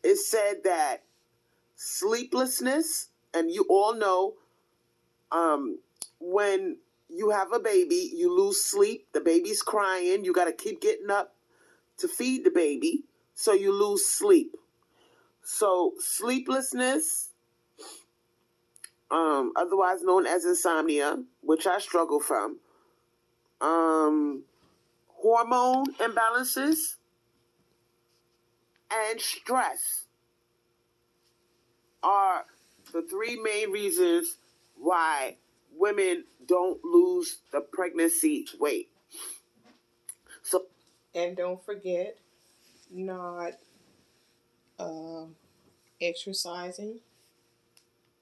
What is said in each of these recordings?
it said that sleeplessness, and you all know, when you have a baby, you lose sleep. The baby's crying. You got to keep getting up to feed the baby, so you lose sleep. So sleeplessness, otherwise known as insomnia, which I struggle from, um, hormone imbalances, and stress are the three main reasons why women don't lose the pregnancy weight. So, And don't forget, not uh, exercising.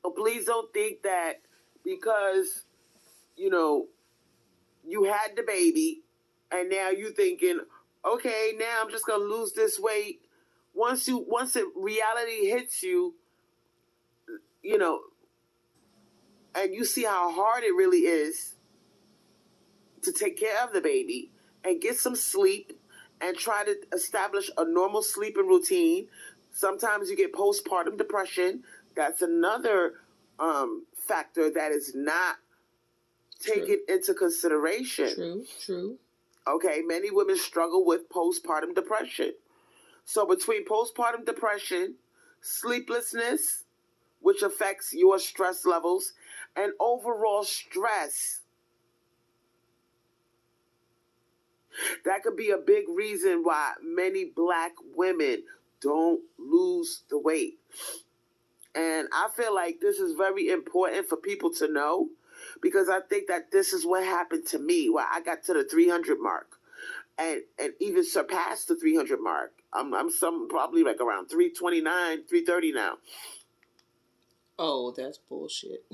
so please don't think that because you know you had the baby and now you thinking, okay, now I'm just gonna lose this weight. Once it reality hits you, you know, and you see how hard it really is to take care of the baby and get some sleep and try to establish a normal sleeping routine. Sometimes you get postpartum depression. That's another factor that is not True. taken into consideration. True. True. Okay, many women struggle with postpartum depression. So between postpartum depression, sleeplessness, which affects your stress levels, and overall stress, that could be a big reason why many black women don't lose the weight. And I feel like this is very important for people to know because I think that this is what happened to me where I got to the 300 mark and even surpassed the 300 mark. I'm some probably like around 329, 330 now. Oh, that's bullshit.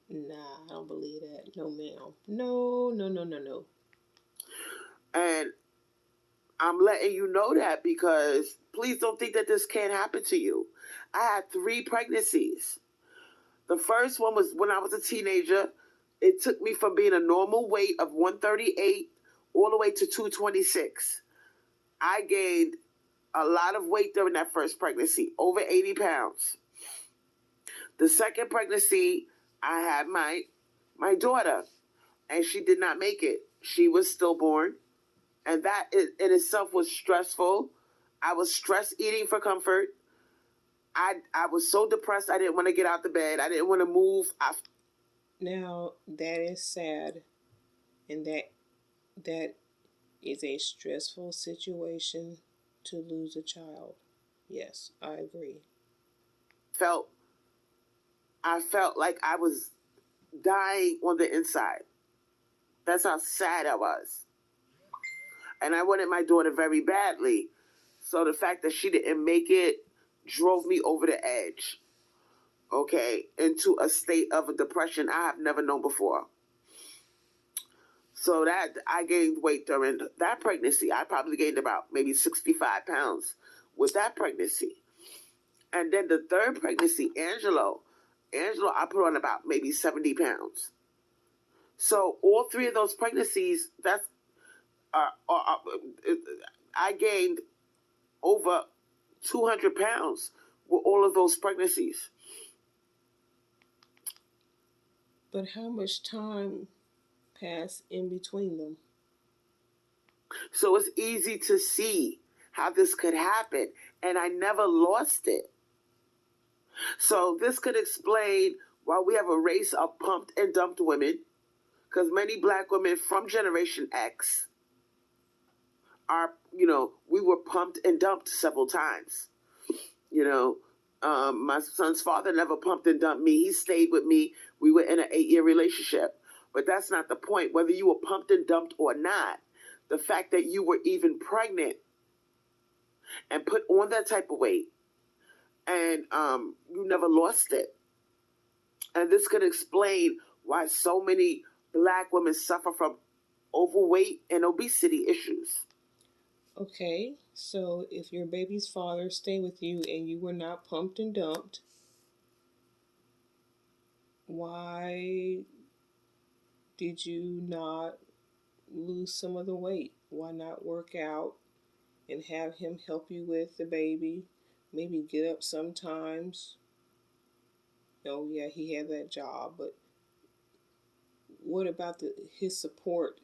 Nah, I don't believe that. No, ma'am. No, no, no, no, no. And I'm letting you know that because please don't think that this can't happen to you. I had 3 pregnancies. The first one was when I was a teenager. It took me from being a normal weight of 138 all the way to 226. I gained a lot of weight during that first pregnancy, over 80 pounds. The second pregnancy, I had my daughter, and she did not make it. She was stillborn, and that in itself was stressful. I was stress eating for comfort. I was so depressed. I didn't want to get out the bed. I didn't want to move. Now that is sad, and that is a stressful situation to lose a child. Yes, I agree. felt I felt like I was dying on the inside. That's how sad I was. And I wanted my daughter very badly. So the fact that she didn't make it drove me over the edge, okay, into a state of a depression I have never known before. So that I gained weight during that pregnancy. I probably gained about maybe 65 pounds with that pregnancy. And then the third pregnancy, Angelo, I put on about maybe 70 pounds. So all three of those pregnancies, I gained over 200 pounds with all of those pregnancies. But how much time passed in between them? So it's easy to see how this could happen. And I never lost it. So this could explain why we have a race of pumped and dumped women. Because many black women from Generation X are, we were pumped and dumped several times. You know, my son's father never pumped and dumped me. He stayed with me. We were in an 8-year relationship. But that's not the point. Whether you were pumped and dumped or not, the fact that you were even pregnant and put on that type of weight and you never lost it. And this could explain why so many black women suffer from overweight and obesity issues. Okay, so if your baby's father stayed with you and you were not pumped and dumped, why did you not lose some of the weight? Why not work out and have him help you with the baby. Maybe get up sometimes. Oh yeah, he had that job, but what about his support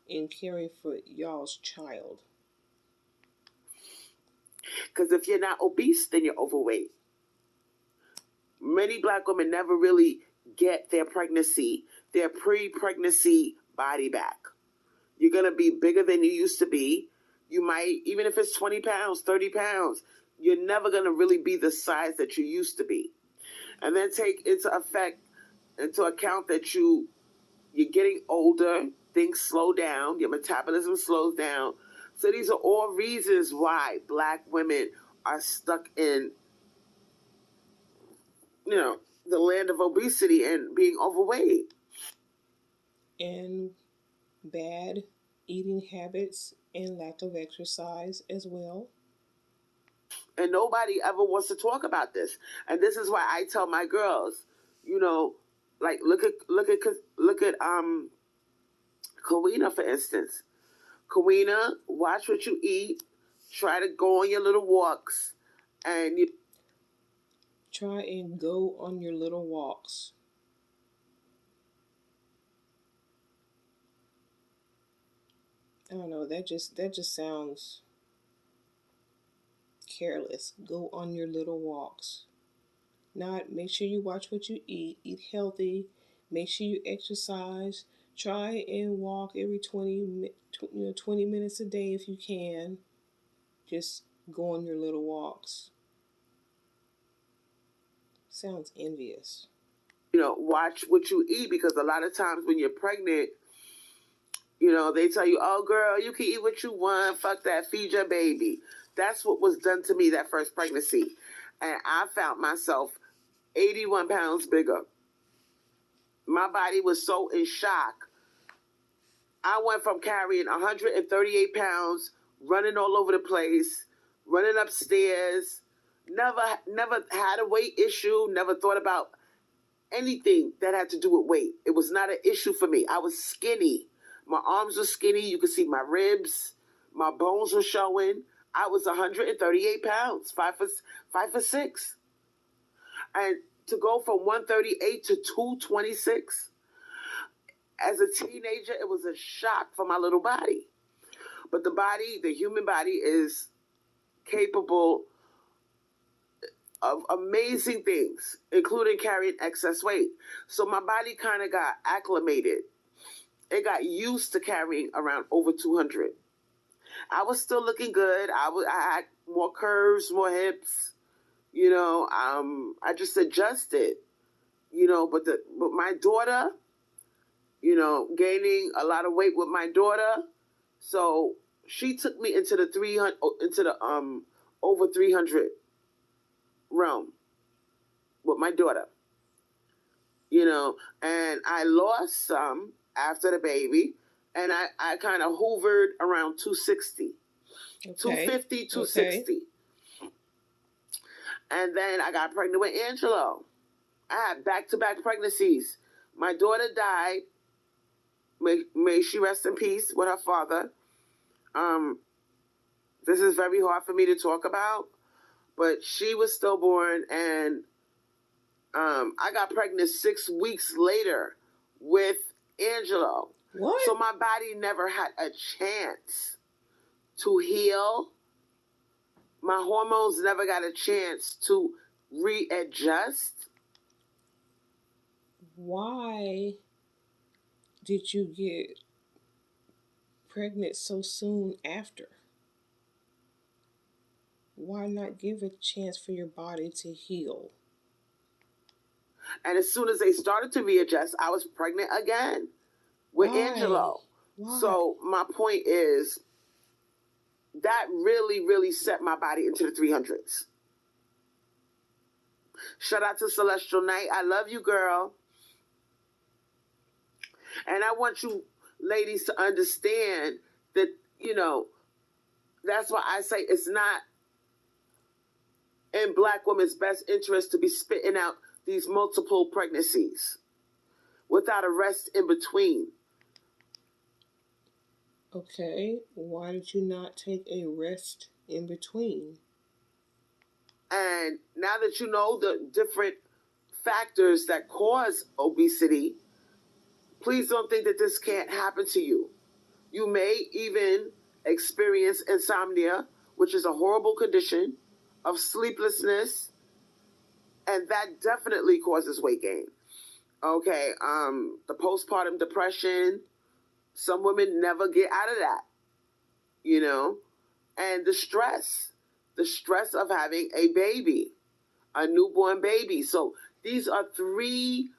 in caring for y'all's child? Because if you're not obese, then you're overweight. Many black women never really get their pre-pregnancy body back. You're going to be bigger than you used to be. You might, even if it's 20 pounds, 30 pounds, you're never going to really be the size that you used to be. And then take into account that you're getting older, things slow down, your metabolism slows down. So these are all reasons why black women are stuck in, the land of obesity and being overweight. And bad eating habits and lack of exercise as well. And nobody ever wants to talk about this. And this is why I tell my girls, like look at Kawina, for instance. Kawina, watch what you eat. Try to go on your little walks, and you try and go on your little walks. I don't know. That just sounds careless. Go on your little walks. Not make sure you watch what you eat healthy, make sure you exercise, try and walk every 20 minutes a day if you can. Just go on your little walks. Sounds envious. Watch what you eat, because a lot of times when you're pregnant, they tell you, oh girl, you can eat what you want, fuck that, feed your baby. That's what was done to me that first pregnancy. And I found myself 81 pounds bigger. My body was so in shock. I went from carrying 138 pounds, running all over the place, running upstairs, never had a weight issue, never thought about anything that had to do with weight. It was not an issue for me. I was skinny. My arms were skinny. You could see my ribs. My bones were showing. I was 138 pounds, 5'6". And to go from 138 to 226, as a teenager, it was a shock for my little body. But the human body is capable of amazing things, including carrying excess weight. So my body kind of got acclimated. It got used to carrying around over 200. I was still looking good. I had more curves, more hips. I just adjusted. But my daughter, gaining a lot of weight with my daughter, so she took me into the over 300 realm with my daughter. And I lost some after the baby, and I kind of hovered around 260. Okay. 250, 260. Okay. And then I got pregnant with Angelo. I had back-to-back pregnancies. My daughter died. May she rest in peace with her father. This is very hard for me to talk about, but she was stillborn, and I got pregnant 6 weeks later with Angelo. What? So my body never had a chance to heal. My hormones never got a chance to readjust. Why did you get pregnant so soon after? Why not give a chance for your body to heal? And as soon as they started to readjust, I was pregnant again with Angelo. Why? So my point is, that really, really set my body into the 300s. Shout out to Celestial Night. I love you, girl. And I want you ladies to understand that, that's why I say it's not in black women's best interest to be spitting out these multiple pregnancies without a rest in between. Okay, why did you not take a rest in between? And now that you know the different factors that cause obesity, please don't think that this can't happen to you. You may even experience insomnia, which is a horrible condition of sleeplessness, and that definitely causes weight gain. Okay, the postpartum depression, some women never get out of that, you know, and the stress of having a baby, a newborn baby. So these are three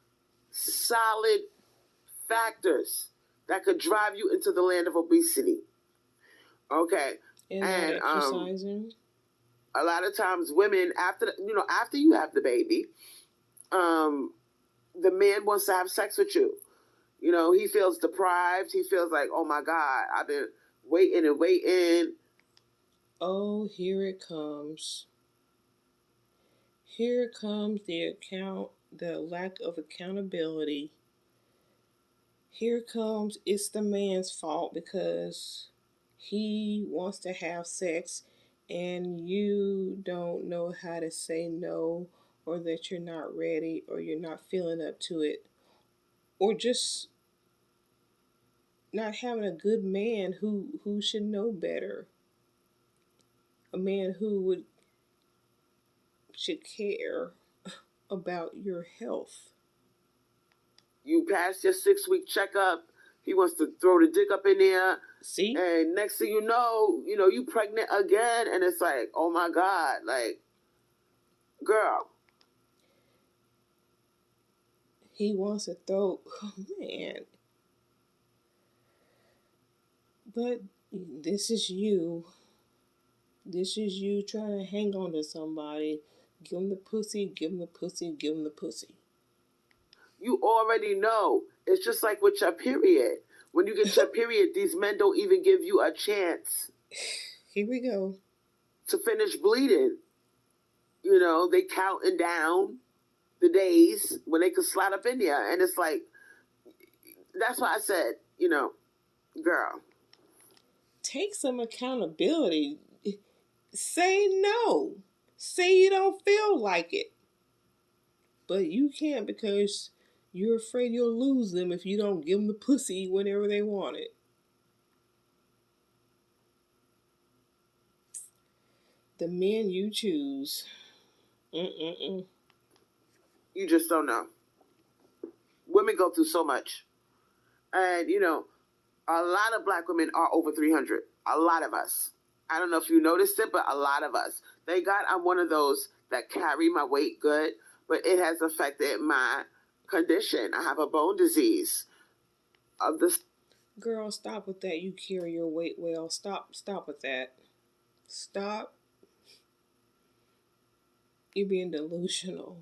solid factors that could drive you into the land of obesity. Okay, And not and exercising? a lot of times women after you have the baby, um, the man wants to have sex with you. You know, he feels deprived. He feels like, oh my God, I've been waiting and waiting. Oh, here it comes. Here comes the lack of accountability. Here comes it's the man's fault because he wants to have sex and you don't know how to say no, or that you're not ready, or you're not feeling up to it, or just not having a good man who should know better. A man who would should care about your health. You pass your 6 week checkup. He wants to throw the dick up in there. See? And next thing you pregnant again. And it's like, oh my God, like, girl. He wants to throw, oh man. But this is you. This is you trying to hang on to somebody. Give him the pussy, give him the pussy, give him the pussy. You already know. It's just like with your period. When you get your period, these men don't even give you a chance Here we go. to finish bleeding. You know, they counting down the days when they could slide up in there. And it's like, that's why I said, girl. Take some accountability. Say no. Say you don't feel like it. But you can't because you're afraid you'll lose them if you don't give them the pussy whenever they want it. The men you choose. Mm-mm-mm. You just don't know. Women go through so much. And, a lot of black women are over 300. A lot of us. I don't know if you noticed it, but a lot of us. Thank God I'm one of those that carry my weight good, but it has affected my condition. I have a bone disease of the. Girl, stop with that. You carry your weight well. Stop with that. Stop. You're being delusional.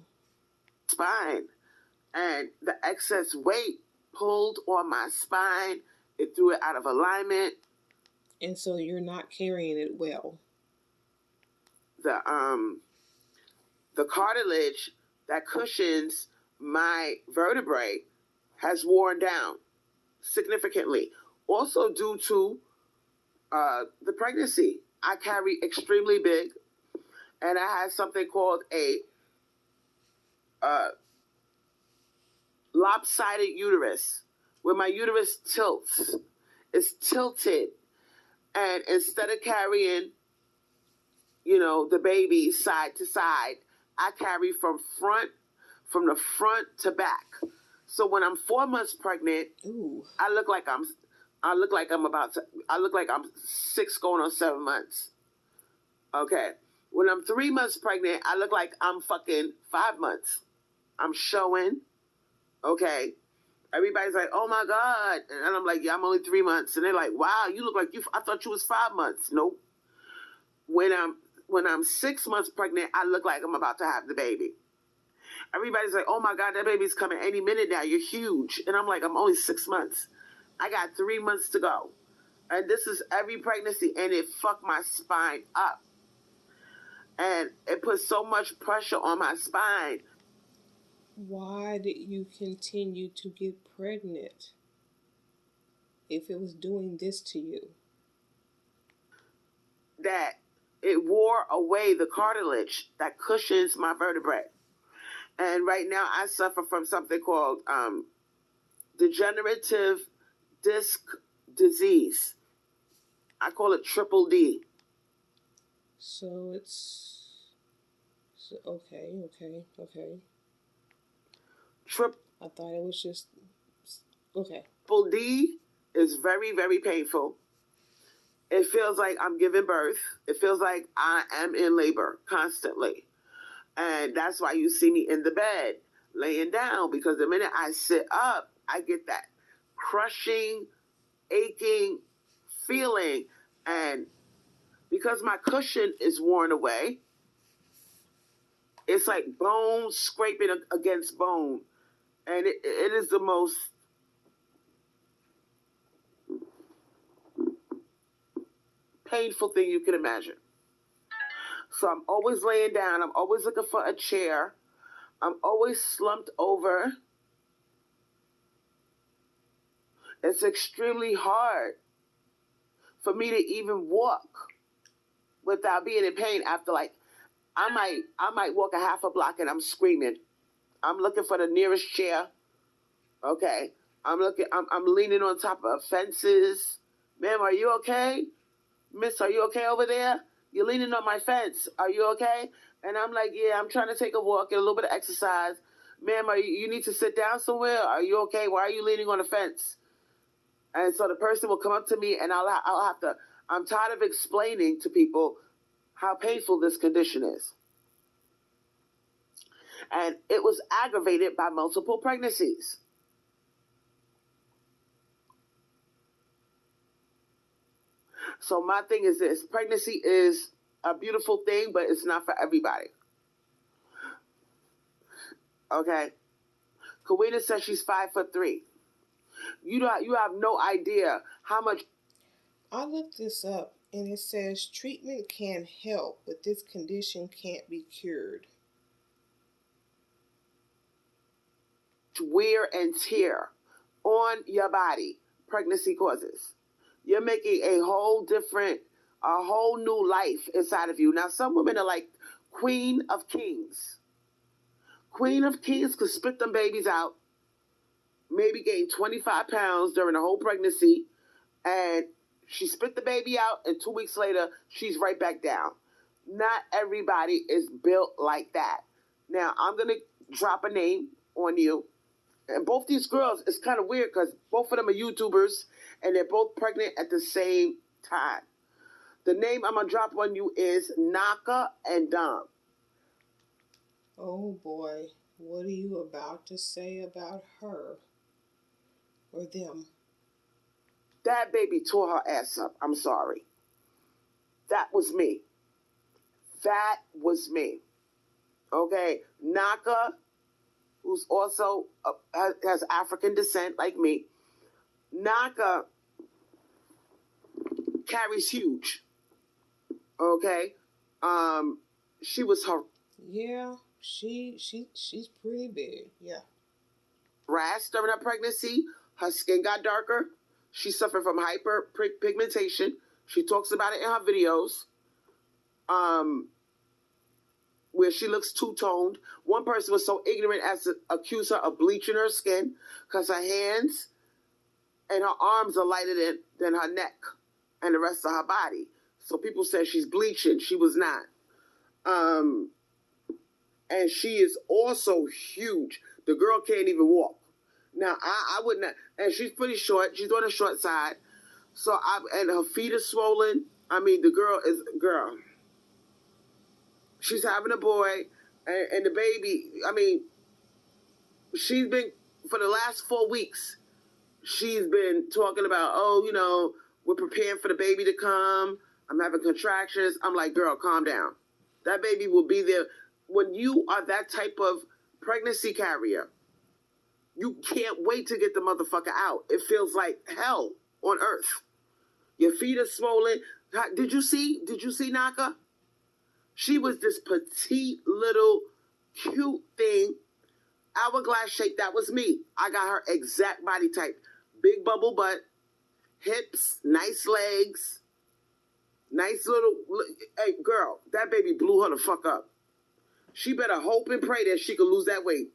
Spine. And the excess weight pulled on my spine. It threw it out of alignment. And so you're not carrying it well. The cartilage that cushions my vertebrae has worn down significantly. Also due to the pregnancy. I carry extremely big, and I had something called a lopsided uterus, where my uterus tilts. It's tilted. And instead of carrying, the baby side to side, I carry from the front to back. So when I'm 4 months pregnant, Ooh. I look like I'm 6 going on 7 months. Okay. When I'm 3 months pregnant, I look like I'm fucking 5 months. I'm showing. Okay. Everybody's like, oh my God. And I'm like, yeah, I'm only 3 months. And they're like, wow, you look like I thought you was 5 months. Nope. When I'm 6 months pregnant, I look like I'm about to have the baby. Everybody's like, oh my God, that baby's coming any minute now. You're huge. And I'm like, I'm only 6 months. I got 3 months to go. And this is every pregnancy. And it fucked my spine up. And it put so much pressure on my spine. Why did you continue to get pregnant? if it was doing this to you? That it wore away the cartilage that cushions my vertebrae. And right now I suffer from something called degenerative disc disease. I call it triple D. So okay. I thought it was just okay. Triple D is very, very painful. It feels like I'm giving birth. It feels like I am in labor constantly. And that's why you see me in the bed, laying down, because the minute I sit up, I get that crushing, aching feeling. And because my cushion is worn away, it's like bone scraping against bone. And it is the most painful thing you can imagine. So I'm always laying down. I'm always looking for a chair. I'm always slumped over. It's extremely hard for me to even walk without being in pain after, like, I might walk a half a block and I'm screaming. I'm looking for the nearest chair. Okay. I'm leaning on top of fences. Ma'am, are you okay? Miss, are you okay over there? You're leaning on my fence. Are you okay? And I'm like, yeah, I'm trying to take a walk, get a little bit of exercise. Ma'am, you need to sit down somewhere? Are you okay? Why are you leaning on the fence? And so the person will come up to me and I'll have to, I'm tired of explaining to people how painful this condition is. And it was aggravated by multiple pregnancies. So my thing is this: pregnancy is a beautiful thing, but it's not for everybody. Okay? Kawina says she's 5'3". You have no idea how much. I looked this up and it says treatment can help, but this condition can't be cured. Wear and tear on your body pregnancy causes. You're making a whole new life inside of you. Now, some women are like Queen of Kings. Queen of Kings could spit them babies out, maybe gain 25 pounds during the whole pregnancy, and she spit the baby out, and 2 weeks later, she's right back down. Not everybody is built like that. Now, I'm going to drop a name on you. And both these girls, it's kind of weird because both of them are YouTubers and they're both pregnant at the same time. The name I'm going to drop on you is Naka and Dom. Oh boy, what are you about to say about her or them? That baby tore her ass up. I'm sorry. That was me. That was me. Okay? Naka, who's also has African descent like me. Naka carries huge. Okay? She was her. Yeah, she's pretty big. Yeah. Harassed during her pregnancy. Her skin got darker. She suffered from hyperpigmentation. She talks about it in her videos. Where she looks two-toned. One person was so ignorant as to accuse her of bleaching her skin because her hands and her arms are lighter than her neck and the rest of her body. So people said she's bleaching. She was not. And she is also huge. The girl can't even walk. Now, I would not. And she's pretty short. She's on the short side. So, and her feet are swollen. I mean, the girl. She's having a boy. And the baby, I mean, she's been, for the last 4 weeks, she's been talking about, we're preparing for the baby to come. I'm having contractions. I'm like, girl, calm down. That baby will be there. When you are that type of pregnancy carrier, you can't wait to get the motherfucker out. It feels like hell on earth. Your feet are swollen. Did you see Naka? She was this petite little cute thing, hourglass shape. That was me. I got her exact body type. Big bubble butt, hips, nice legs, nice little. Hey, girl, that baby blew her the fuck up. She better hope and pray that she can lose that weight.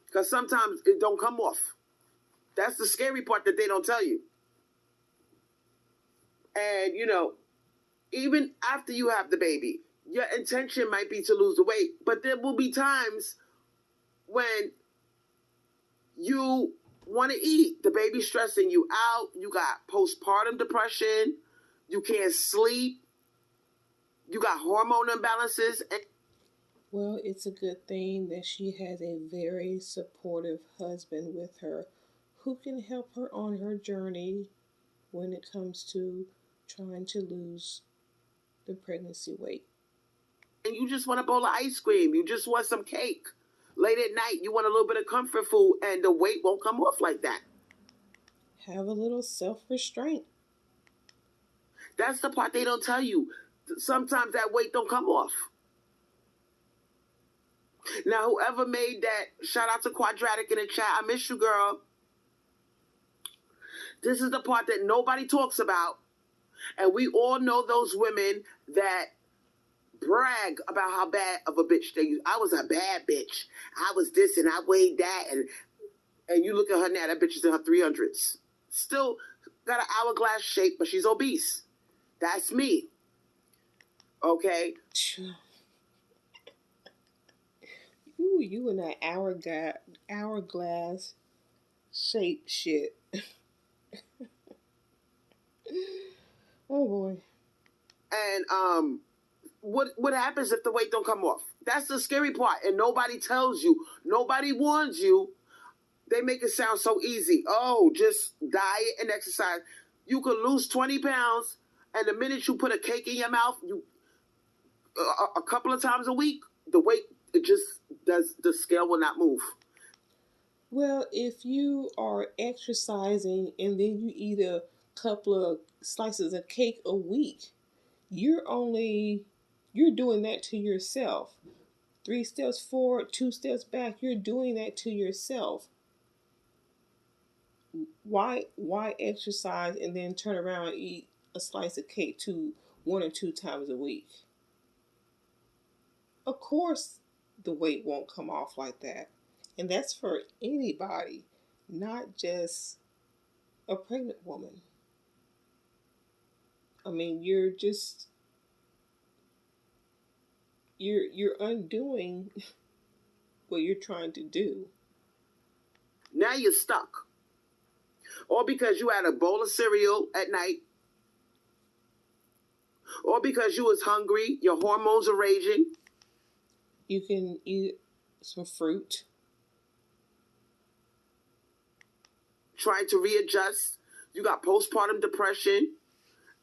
Because sometimes it don't come off. That's the scary part that they don't tell you. And, even after you have the baby, your intention might be to lose the weight. But there will be times when you want to eat. The baby's stressing you out. You got postpartum depression. You can't sleep. You got hormone imbalances. Well, it's a good thing that she has a very supportive husband with her who can help her on her journey when it comes to trying to lose the pregnancy weight. And you just want a bowl of ice cream. You just want some cake. Late at night, you want a little bit of comfort food, and the weight won't come off like that. Have a little self-restraint. That's the part they don't tell you. Sometimes that weight don't come off. Now, whoever made that, shout out to Quadratic in the chat. I miss you, girl. This is the part that nobody talks about. And we all know those women that brag about how bad of a bitch they use. I was a bad bitch. I was this and I weighed that. And you look at her now, that bitch is in her 300s. Still got an hourglass shape, but she's obese. That's me. Okay? Ooh, you in that hourglass shape shit. Oh boy. And what happens if the weight don't come off? That's the scary part, and nobody tells you. Nobody warns you. They make it sound so easy. Oh, just diet and exercise. You could lose 20 pounds, and the minute you put a cake in your mouth, a couple of times a week, the weight the scale will not move. Well, if you are exercising and then you eat a couple of slices of cake a week, you're doing that to yourself. 3 steps forward, 2 steps back, you're doing that to yourself. Why exercise and then turn around and eat a slice of cake 1 or 2 times a week? Of course the weight won't come off like that. And that's for anybody, not just a pregnant woman. I mean, you're undoing what you're trying to do. Now you're stuck. Or because you had a bowl of cereal at night. Or because you was hungry, your hormones are raging. You can eat some fruit. Trying to readjust. You got postpartum depression.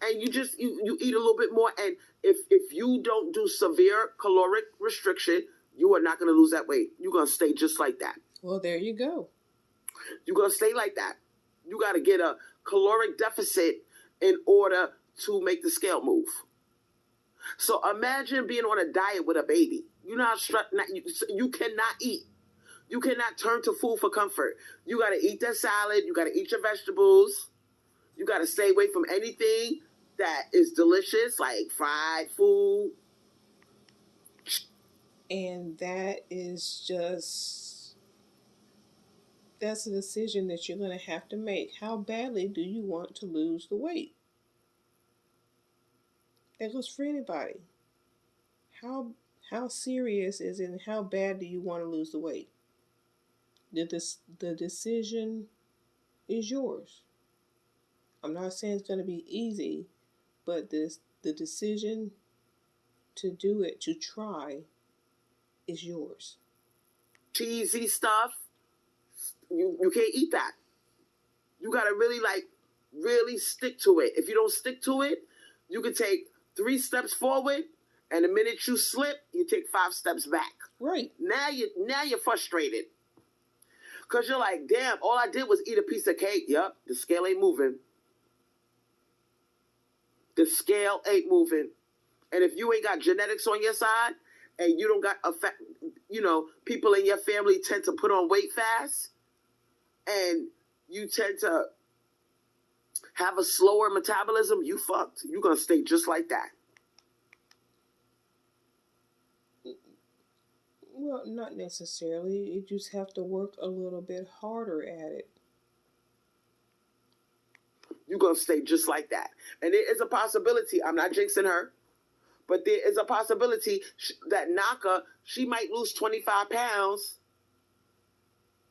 And you eat a little bit more. And if you don't do severe caloric restriction, you are not going to lose that weight. You're going to stay just like that. Well, there you go. You're going to stay like that. You got to get a caloric deficit in order to make the scale move. So imagine being on a diet with a baby. You cannot eat. You cannot turn to food for comfort. You got to eat that salad. You got to eat your vegetables. You got to stay away from anything that is delicious, like fried food. And that's a decision that you're going to have to make. How badly do you want to lose the weight? That goes for anybody. How serious is it and how bad do you want to lose the weight? The decision is yours. I'm not saying it's going to be easy, but the decision to do it, to try, is yours. Cheesy stuff, you can't eat that. You got to really stick to it. If you don't stick to it, you can take 3 steps forward, and the minute you slip, you take 5 steps back. Right. Now you're frustrated. Because you're like, damn, all I did was eat a piece of cake. Yup, the scale ain't moving. The scale ain't moving. And if you ain't got genetics on your side, and you don't got people in your family tend to put on weight fast, and you tend to have a slower metabolism, you fucked. You're going to stay just like that. Well, not necessarily. You just have to work a little bit harder at it. You're going to stay just like that. And there is a possibility, I'm not jinxing her, but there is a possibility that Naka, she might lose 25 pounds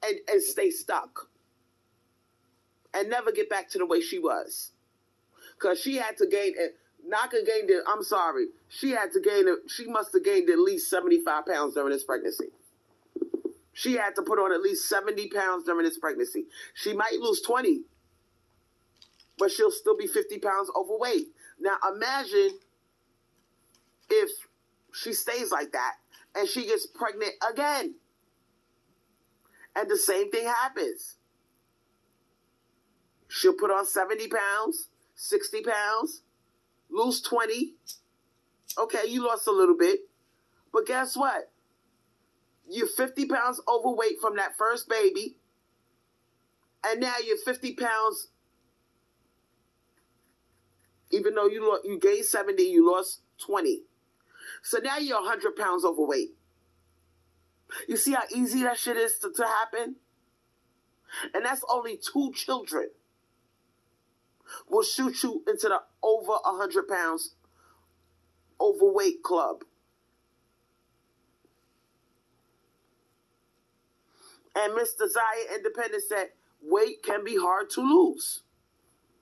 and stay stuck. And never get back to the way she was. Because she had to gain, Naka gained it, I'm sorry, she must have gained at least 75 pounds during this pregnancy. She had to put on at least 70 pounds during this pregnancy. She might lose 20, but she'll still be 50 pounds overweight. Now imagine if she stays like that and she gets pregnant again. And the same thing happens. She'll put on 70 pounds, 60 pounds, lose 20. Okay, you lost a little bit. But guess what? You're 50 pounds overweight from that first baby. And now you're 50 pounds. Even though you gained 70, you lost 20. So now you're 100 pounds overweight. You see how easy that shit is to happen? And that's only 2 children. Will shoot you into the over 100 pounds overweight club. And Miss Desire Independent said, weight can be hard to lose.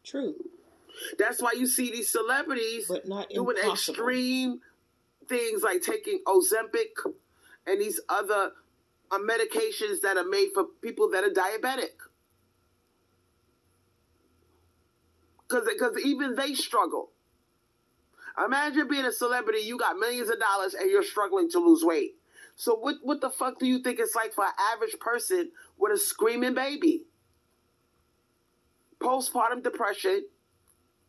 True. That's why you see these celebrities doing impossible. extreme things like taking Ozempic and these other medications that are made for people that are diabetic. Because even they struggle. Imagine being a celebrity, you got millions of dollars and you're struggling to lose weight. So what the fuck do you think it's like for an average person with a screaming baby? Postpartum depression,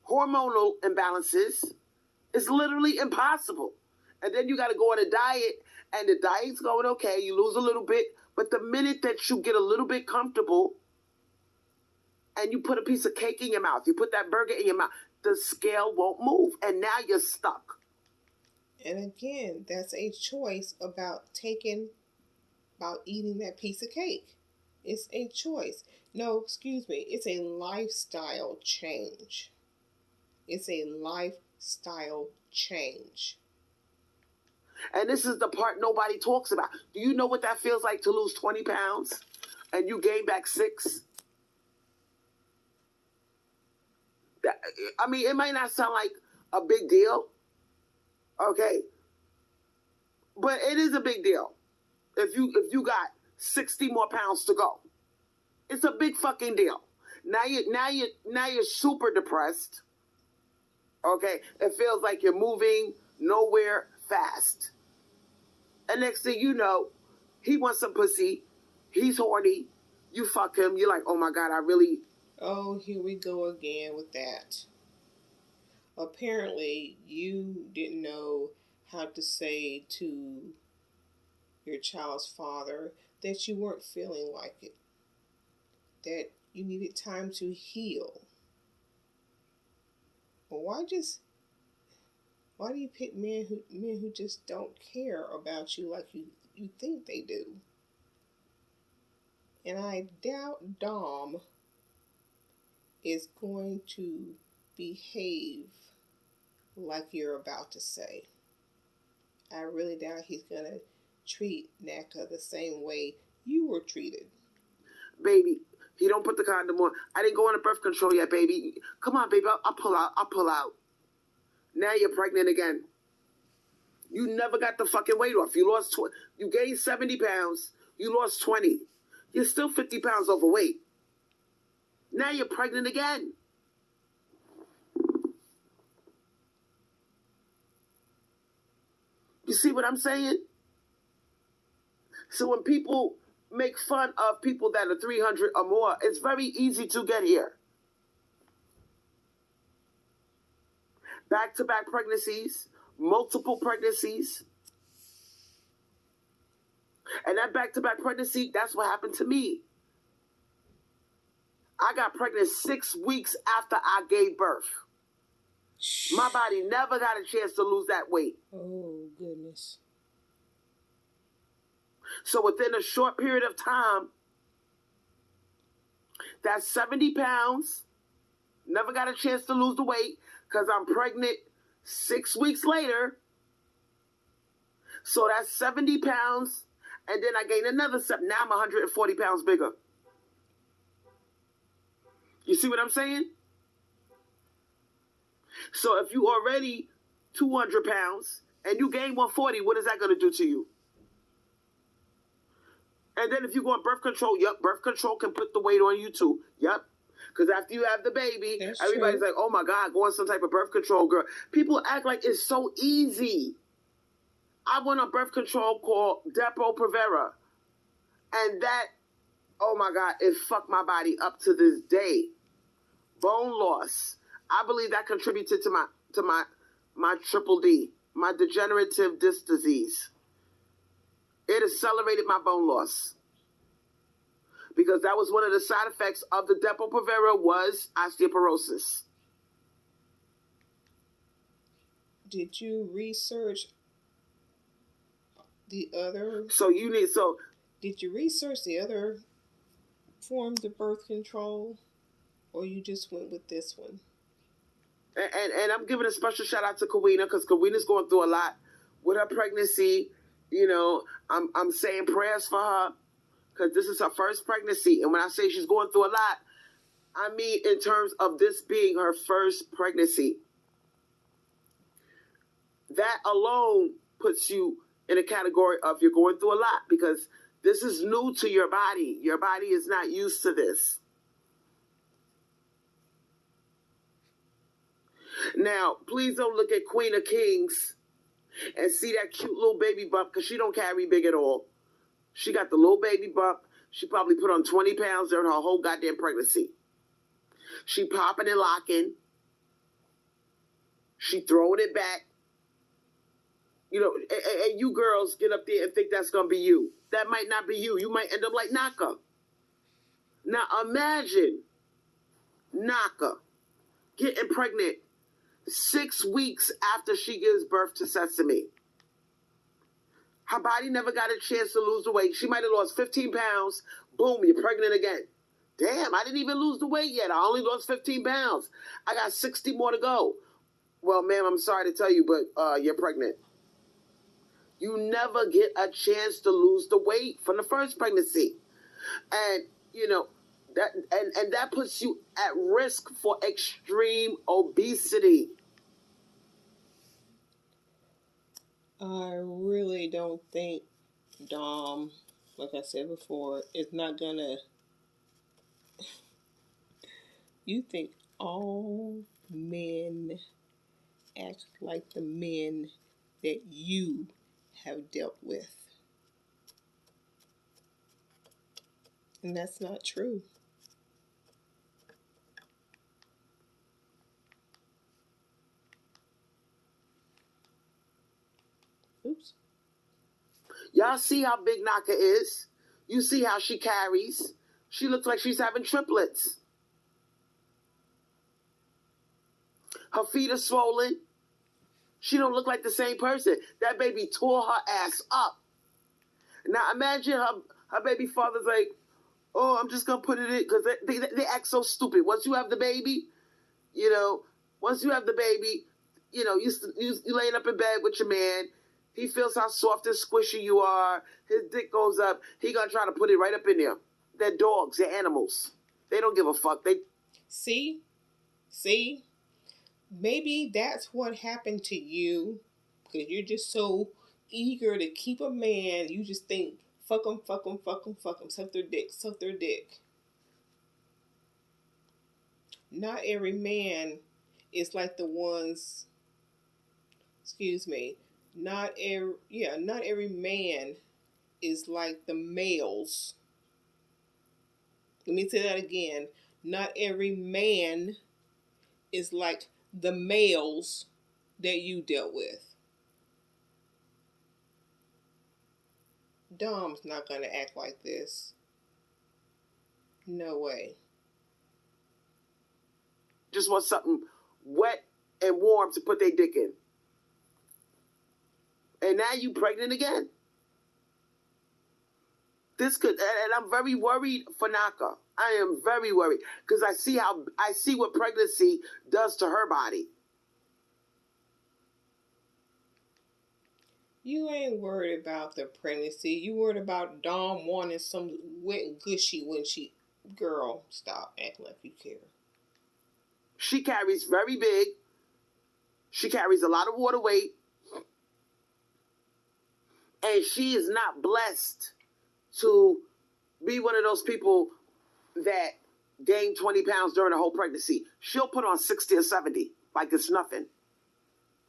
hormonal imbalances. It's literally impossible. And then you got to go on a diet, and the diet's going okay, you lose a little bit, but the minute that you get a little bit comfortable and you put a piece of cake in your mouth, you put that burger in your mouth, the scale won't move, and now you're stuck. And again, that's a choice about eating that piece of cake. It's a choice. No, excuse me, it's a lifestyle change. It's a lifestyle change. And this is the part nobody talks about. Do you know what that feels like to lose 20 pounds and you gain back 6? I mean, it might not sound like a big deal, okay? But it is a big deal if you got 60 more pounds to go. It's a big fucking deal. Now you're super depressed, okay? It feels like you're moving nowhere fast. And next thing you know, he wants some pussy. He's horny. You fuck him. You're like, oh my God, I really... Oh, here we go again with that. Apparently, you didn't know how to say to your child's father that you weren't feeling like it. That you needed time to heal. Well, why do you pick men who just don't care about you like you think they do? And I doubt Dom is going to behave like you're about to say. I really doubt he's going to treat Naka the same way you were treated. Baby, he don't put the condom on. I didn't go on a birth control yet, baby. Come on, baby, I'll pull out. Now you're pregnant again. You never got the fucking weight off. You gained 70 pounds. You lost 20. You're still 50 pounds overweight. Now you're pregnant again. You see what I'm saying? So when people make fun of people that are 300 or more, it's very easy to get here. Back-to-back pregnancies, multiple pregnancies. And that back-to-back pregnancy, that's what happened to me. I got pregnant 6 weeks after I gave birth. My body never got a chance to lose that weight. Oh, goodness. So within a short period of time, that's 70 pounds. Never got a chance to lose the weight because I'm pregnant 6 weeks later. So that's 70 pounds. And then I gained another 7. Now I'm 140 pounds bigger. You see what I'm saying? So if you already 200 pounds and you gain 140, what is that going to do to you? And then if you go on birth control, yep, birth control can put the weight on you too. Yep. Because after you have the baby, That's everybody's true. like, oh my God, go on some type of birth control, girl. People act like it's so easy. I went on birth control called Depo-Provera. And that, oh my God, it fucked my body up to this day. Bone loss. I believe that contributed to my triple D, my degenerative disc disease. It accelerated my bone loss. Because that was one of the side effects of the Depo-Provera was osteoporosis. Did you research the other? Did you research the other forms of birth control, or you just went with this one? And I'm giving a special shout out to Kawina because Kawina's going through a lot with her pregnancy. You know, I'm saying prayers for her because this is her first pregnancy. And when I say she's going through a lot, I mean in terms of this being her first pregnancy. That alone puts you in a category of you're going through a lot because this is new to your body. Your body is not used to this. Now, please don't look at Queen of Kings and see that cute little baby bump because she don't carry big at all. She got the little baby bump. She probably put on 20 pounds during her whole goddamn pregnancy. She popping and locking. She throwing it back. You know, and you girls get up there and think that's going to be you. That might not be you. You might end up like Naka. Now imagine Naka getting pregnant 6 weeks after she gives birth to Sesame. Her body never got a chance to lose the weight. She might have lost 15 pounds. Boom, you're pregnant again. Damn, I didn't even lose the weight yet. I only lost 15 pounds. I got 60 more to go. Well, ma'am, I'm sorry to tell you, but you're pregnant. You never get a chance to lose the weight from the first pregnancy. And, you know, that puts you at risk for extreme obesity. I really don't think Dom, like I said before, is not gonna. You think all men act like the men that you have dealt with. And that's not true. Oops. Y'all see how big Naka is? You see how she carries? She looks like she's having triplets. Her feet are swollen. She don't look like the same person. That baby tore her ass up. Now imagine her baby father's like, oh, I'm just going to put it in. Because they act so stupid. Once you have the baby, you know, you laying up in bed with your man. He feels how soft and squishy you are. His dick goes up. He going to try to put it right up in there. They're dogs. They're animals. They don't give a fuck. See? Maybe that's what happened to you because you're just so eager to keep a man. You just think, fuck him, suck their dick. Not every man is like the ones, not every man is like the males. Let me say that again. Not every man is like the males that you dealt with. Dom's not going to act like this. No way. just want something wet and warm to put their dick in. And now you pregnant again. This could, and I'm very worried for Naka. I am very worried because I see what pregnancy does to her body. You ain't worried about the pregnancy. You worried about Dom wanting some wet and gushy when she... Girl, stop acting like you care. She carries very big. She carries a lot of water weight. And she is not blessed to be one of those people that gain 20 pounds during the whole pregnancy. She'll put on 60 or 70 like it's nothing.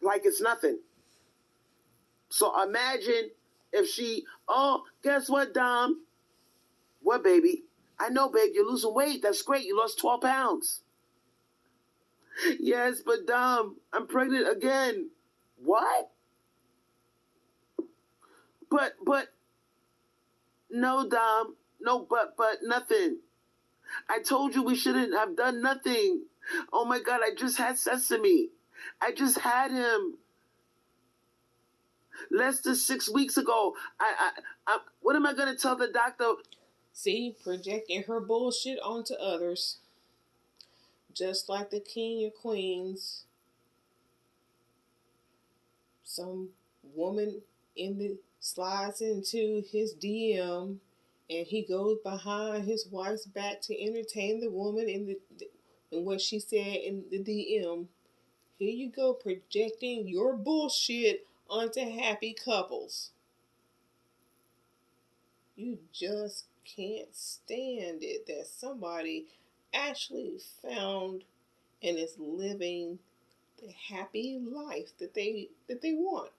Like it's nothing. So imagine if she, oh, guess what, Dom? What, baby? I know, babe, you're losing weight. That's great. You lost 12 pounds. Yes, but Dom, I'm pregnant again. What? But, no, Dom. No, but, nothing. I told you we shouldn't have done nothing. Oh, my God, I just had Sesame. I just had him. Less than 6 weeks ago. What am I going to tell the doctor? See, projecting her bullshit onto others. Just like the king of queens. Some woman slides into his DM and he goes behind his wife's back to entertain the woman in what she said in the DM. Here you go, projecting your bullshit onto happy couples. You just can't stand it that somebody actually found and is living the happy life that they want,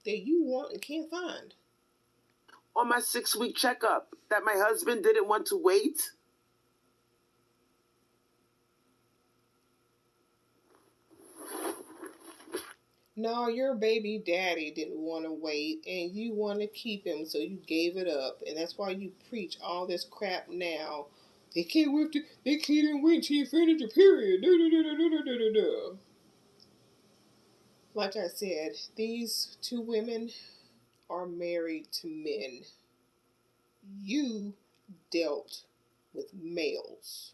that you want and can't find. On my 6-week checkup, that my husband didn't want to wait. No, your baby daddy didn't want to wait, and you want to keep him, so you gave it up, and that's why you preach all this crap now. They can't wait till you finish your period. Like I said, these two women are married to men. You dealt with males.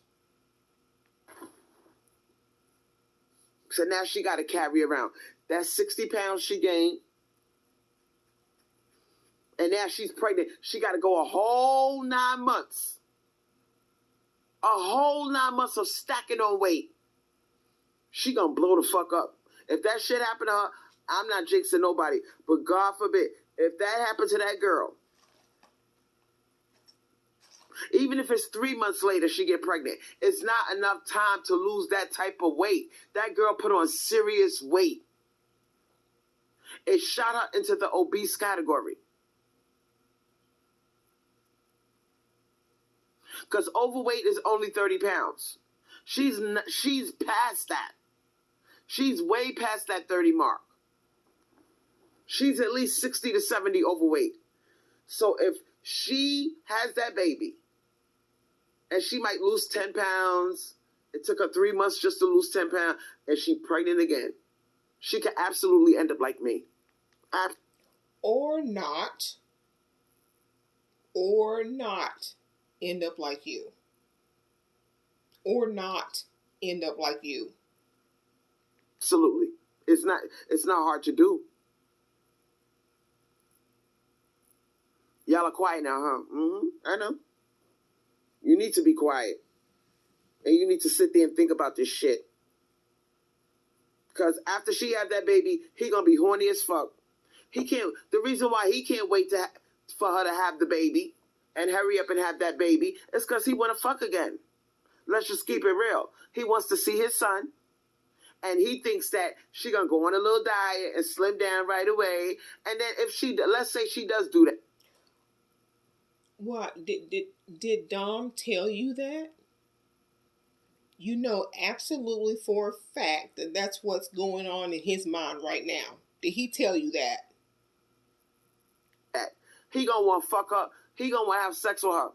So now she got to carry around that 60 pounds she gained. And now she's pregnant. She got to go a whole 9 months. A whole 9 months of stacking on weight. She going to blow the fuck up. If that shit happened to her, I'm not jinxing nobody. But God forbid, if that happened to that girl, even if it's 3 months later she get pregnant, it's not enough time to lose that type of weight. That girl put on serious weight. It shot her into the obese category. Because overweight is only 30 pounds. She's past that. She's way past that 30 mark. She's at least 60 to 70 overweight. So if she has that baby, and she might lose 10 pounds, it took her 3 months just to lose 10 pounds, and she's pregnant again, she could absolutely end up like me. Or not end up like you. Or not end up like you. Absolutely. It's not hard to do. Y'all are quiet now, huh? Mm-hmm. I know. You need to be quiet. And you need to sit there and think about this shit. Because after she had that baby, he gonna be horny as fuck. The reason why he can't wait for her to have the baby and hurry up and have that baby is because he want to fuck again. Let's just keep it real. He wants to see his son. And he thinks that she gonna go on a little diet and slim down right away. And then let's say she does do that. What? Did Dom tell you that? You know absolutely for a fact that that's what's going on in his mind right now. Did he tell you that? He gonna want to fuck her. He gonna want to have sex with her.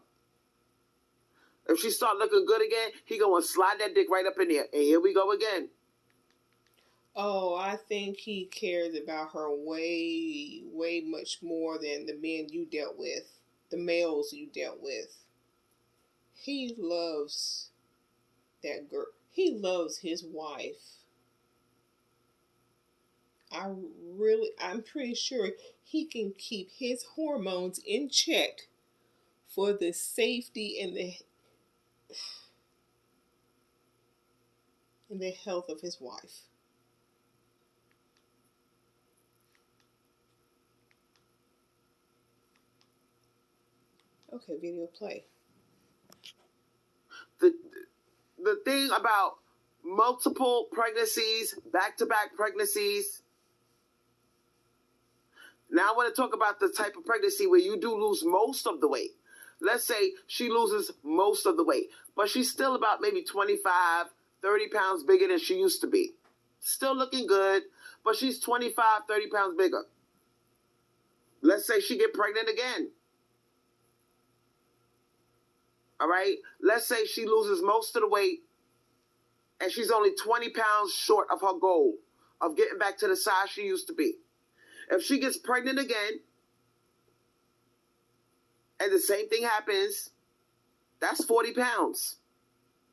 If she start looking good again, he gonna slide that dick right up in there. And here we go again. Oh, I think he cares about her way, way much more than the men you dealt with, the males you dealt with. He loves that girl. He loves his wife. I'm pretty sure he can keep his hormones in check for the safety and the health of his wife. Okay, video play. The thing about multiple pregnancies, back-to-back pregnancies. Now I want to talk about the type of pregnancy where you do lose most of the weight. Let's say she loses most of the weight, but she's still about maybe 25, 30 pounds bigger than she used to be. Still looking good, but she's 25, 30 pounds bigger. Let's say she get pregnant again. All right? Let's say she loses most of the weight and she's only 20 pounds short of her goal of getting back to the size she used to be. If she gets pregnant again and the same thing happens, that's 40 pounds.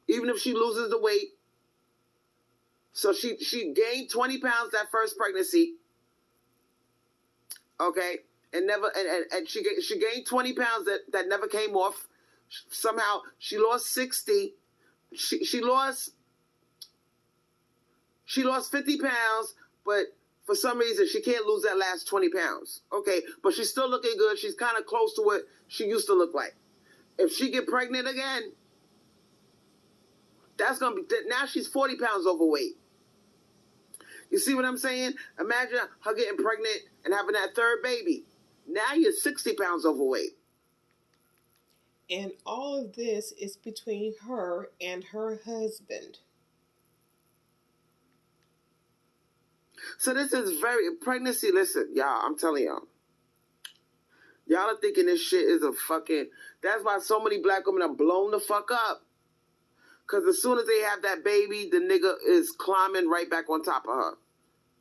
Even if she loses the weight. So she gained 20 pounds that first pregnancy. Okay? And she gained 20 pounds that never came off. Somehow she lost 60. She lost 50 pounds, but for some reason she can't lose that last 20 pounds. Okay, but she's still looking good. She's kind of close to what she used to look like. If she get pregnant again, that's gonna be now she's 40 pounds overweight. You see what I'm saying? Imagine her getting pregnant and having that third baby. Now you're 60 pounds overweight. And all of this is between her and her husband. So this is pregnancy. Listen, y'all, I'm telling y'all. Y'all are thinking this shit is a fucking, that's why so many black women are blown the fuck up. Because as soon as they have that baby, the nigga is climbing right back on top of her.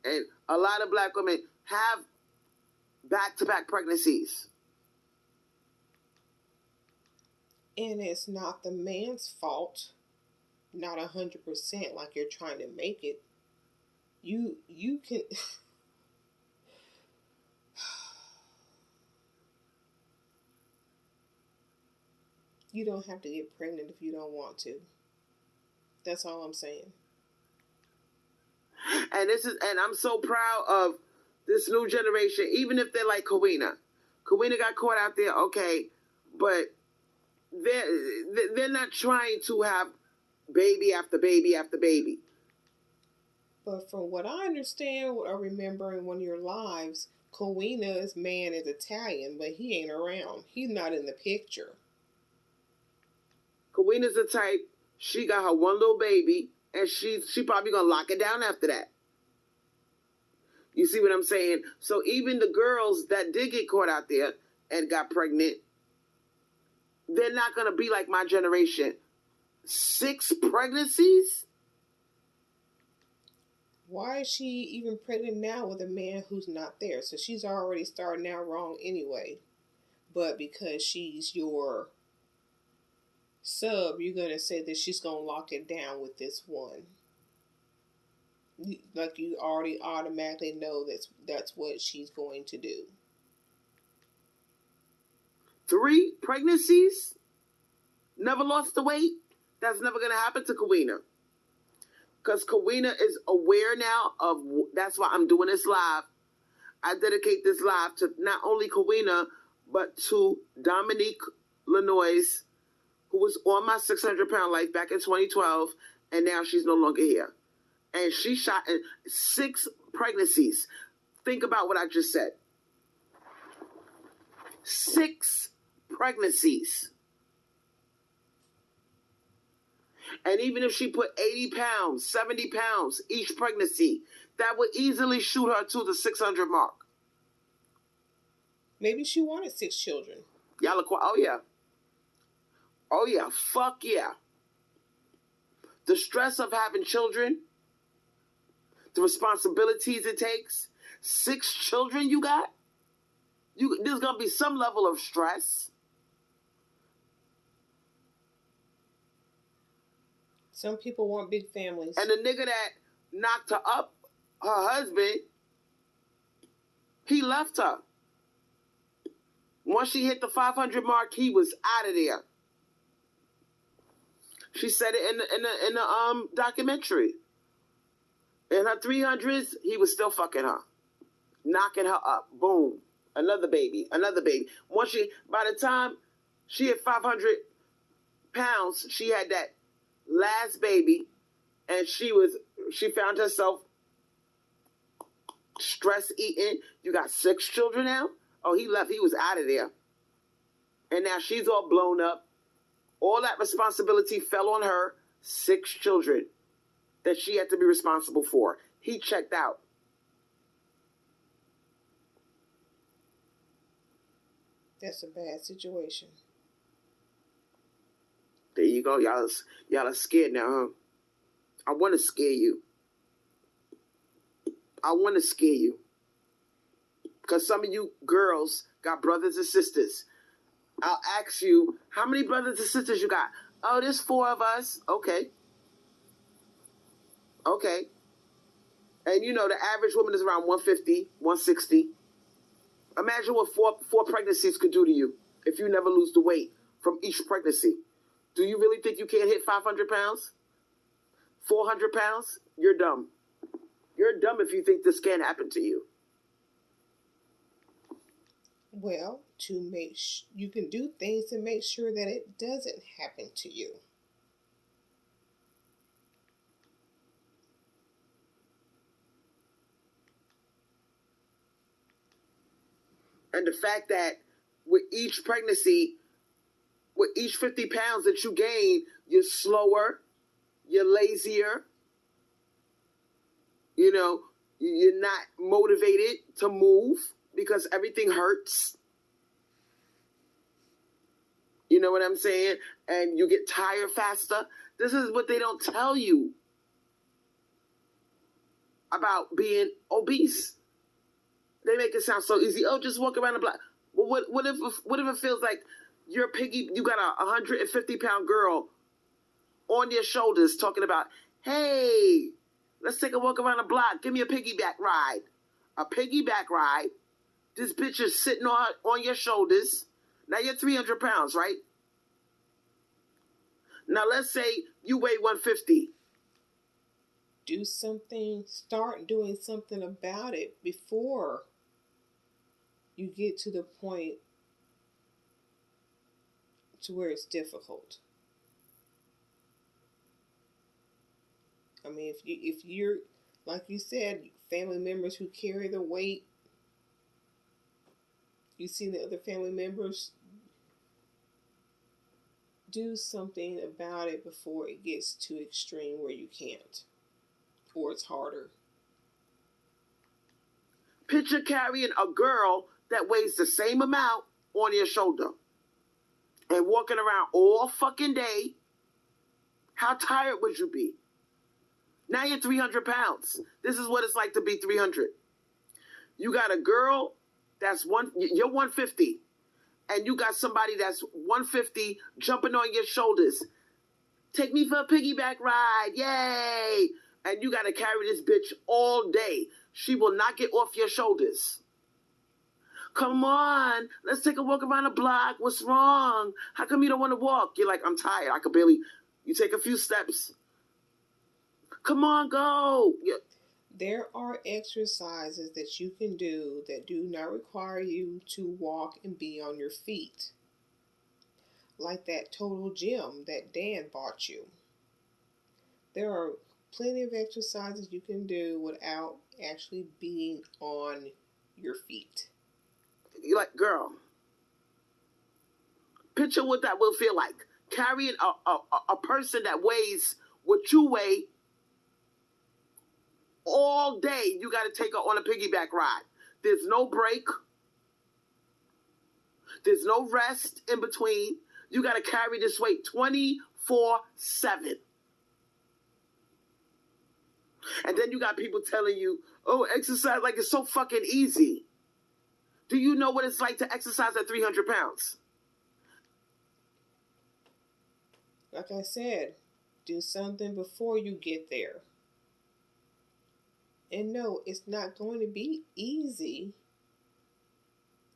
And a lot of black women have back-to-back pregnancies. And it's not the man's fault, not 100% like you're trying to make it. You can... You don't have to get pregnant if you don't want to. That's all I'm saying. And I'm so proud of this new generation, even if they're like Kawina. Kawina got caught out there, okay, but they're not trying to have baby after baby after baby. But from what I understand or remember in one of your lives, Kawina's man is Italian, but he ain't around. He's not in the picture. Kawina's the type, she got her one little baby, and she probably gonna lock it down after that. You see what I'm saying? So even the girls that did get caught out there and got pregnant, they're not gonna be like my generation. 6 pregnancies? Why is she even pregnant now with a man who's not there? So she's already starting out wrong anyway. But because she's your sub, you're going to say that she's going to lock it down with this one. Like you already automatically know that's what she's going to do. 3 pregnancies? Never lost the weight? That's never going to happen to Kawina. Because Kawina is aware now of, that's why I'm doing this live. I dedicate this live to not only Kawina, but to Dominique Lanois, who was on my 600-pound life back in 2012, and now she's no longer here. And she shot in 6 pregnancies. Think about what I just said. 6 pregnancies. And even if she put 80 pounds, 70 pounds each pregnancy, that would easily shoot her to the 600 mark. Maybe she wanted 6 children. Y'all are quiet. Oh, yeah. Oh yeah, fuck yeah. The stress of having children, the responsibilities it takes, 6 children you got, there's gonna be some level of stress. Some people want big families. And the nigga that knocked her up, her husband, he left her. Once she hit the 500 mark, he was out of there. She said it in the documentary. In her 300s, he was still fucking her, knocking her up. Boom, another baby, another baby. By the time she hit 500 pounds, she had that last baby, and she found herself stress eating. You got 6 children now? Oh, he left. He was out of there. And now she's all blown up. All that responsibility fell on her. 6 children that she had to be responsible for. He checked out. That's a bad situation. There you go. Y'all are scared now, huh? I want to scare you. I want to scare you. Because some of you girls got brothers and sisters. I'll ask you, how many brothers and sisters you got? Oh, there's 4 of us. Okay. Okay. And you know the average woman is around 150, 160. Imagine what four pregnancies could do to you if you never lose the weight from each pregnancy. Do you really think you can't hit 500 pounds? 400 pounds? You're dumb. You're dumb if you think this can't happen to you. Well, you can do things to make sure that it doesn't happen to you. And the fact that with each pregnancy, with each 50 pounds that you gain, you're slower, you're lazier, you know, you're not motivated to move because everything hurts. You know what I'm saying? And you get tired faster. This is what they don't tell you about being obese. They make it sound so easy. Oh, just walk around the block. Well, what if it feels like you got a 150-pound girl on your shoulders talking about, hey, let's take a walk around the block. Give me a piggyback ride. A piggyback ride. This bitch is sitting on your shoulders. Now you're 300 pounds, right? Now let's say you weigh 150. Do something, start doing something about it before you get to the point to where it's difficult. I mean, if you're, like you said, family members who carry the weight, you see the other family members, do something about it before it gets too extreme where you can't, or it's harder. Picture carrying a girl that weighs the same amount on your shoulder and walking around all fucking day. How tired would you be? Now you're 300 pounds. This is what it's like to be 300. You got a girl you're 150, and you got somebody that's 150 jumping on your shoulders. Take me for a piggyback ride, yay! And you got to carry this bitch all day. She will not get off your shoulders. Come on, let's take a walk around the block. What's wrong? How come you don't want to walk? You're like, I'm tired. I could barely. You take a few steps. Come on, go. Yeah. There are exercises that you can do that do not require you to walk and be on your feet. Like that total gym that Dan bought you. There are plenty of exercises you can do without actually being on your feet. You're like, girl, picture what that will feel like. Carrying a person that weighs what you weigh all day. You got to take her on a piggyback ride. There's no break. There's no rest in between. You got to carry this weight 24/7. And then you got people telling you, oh, exercise like it's so fucking easy. Do you know what it's like to exercise at 300 pounds? Like I said, do something before you get there. And no, it's not going to be easy.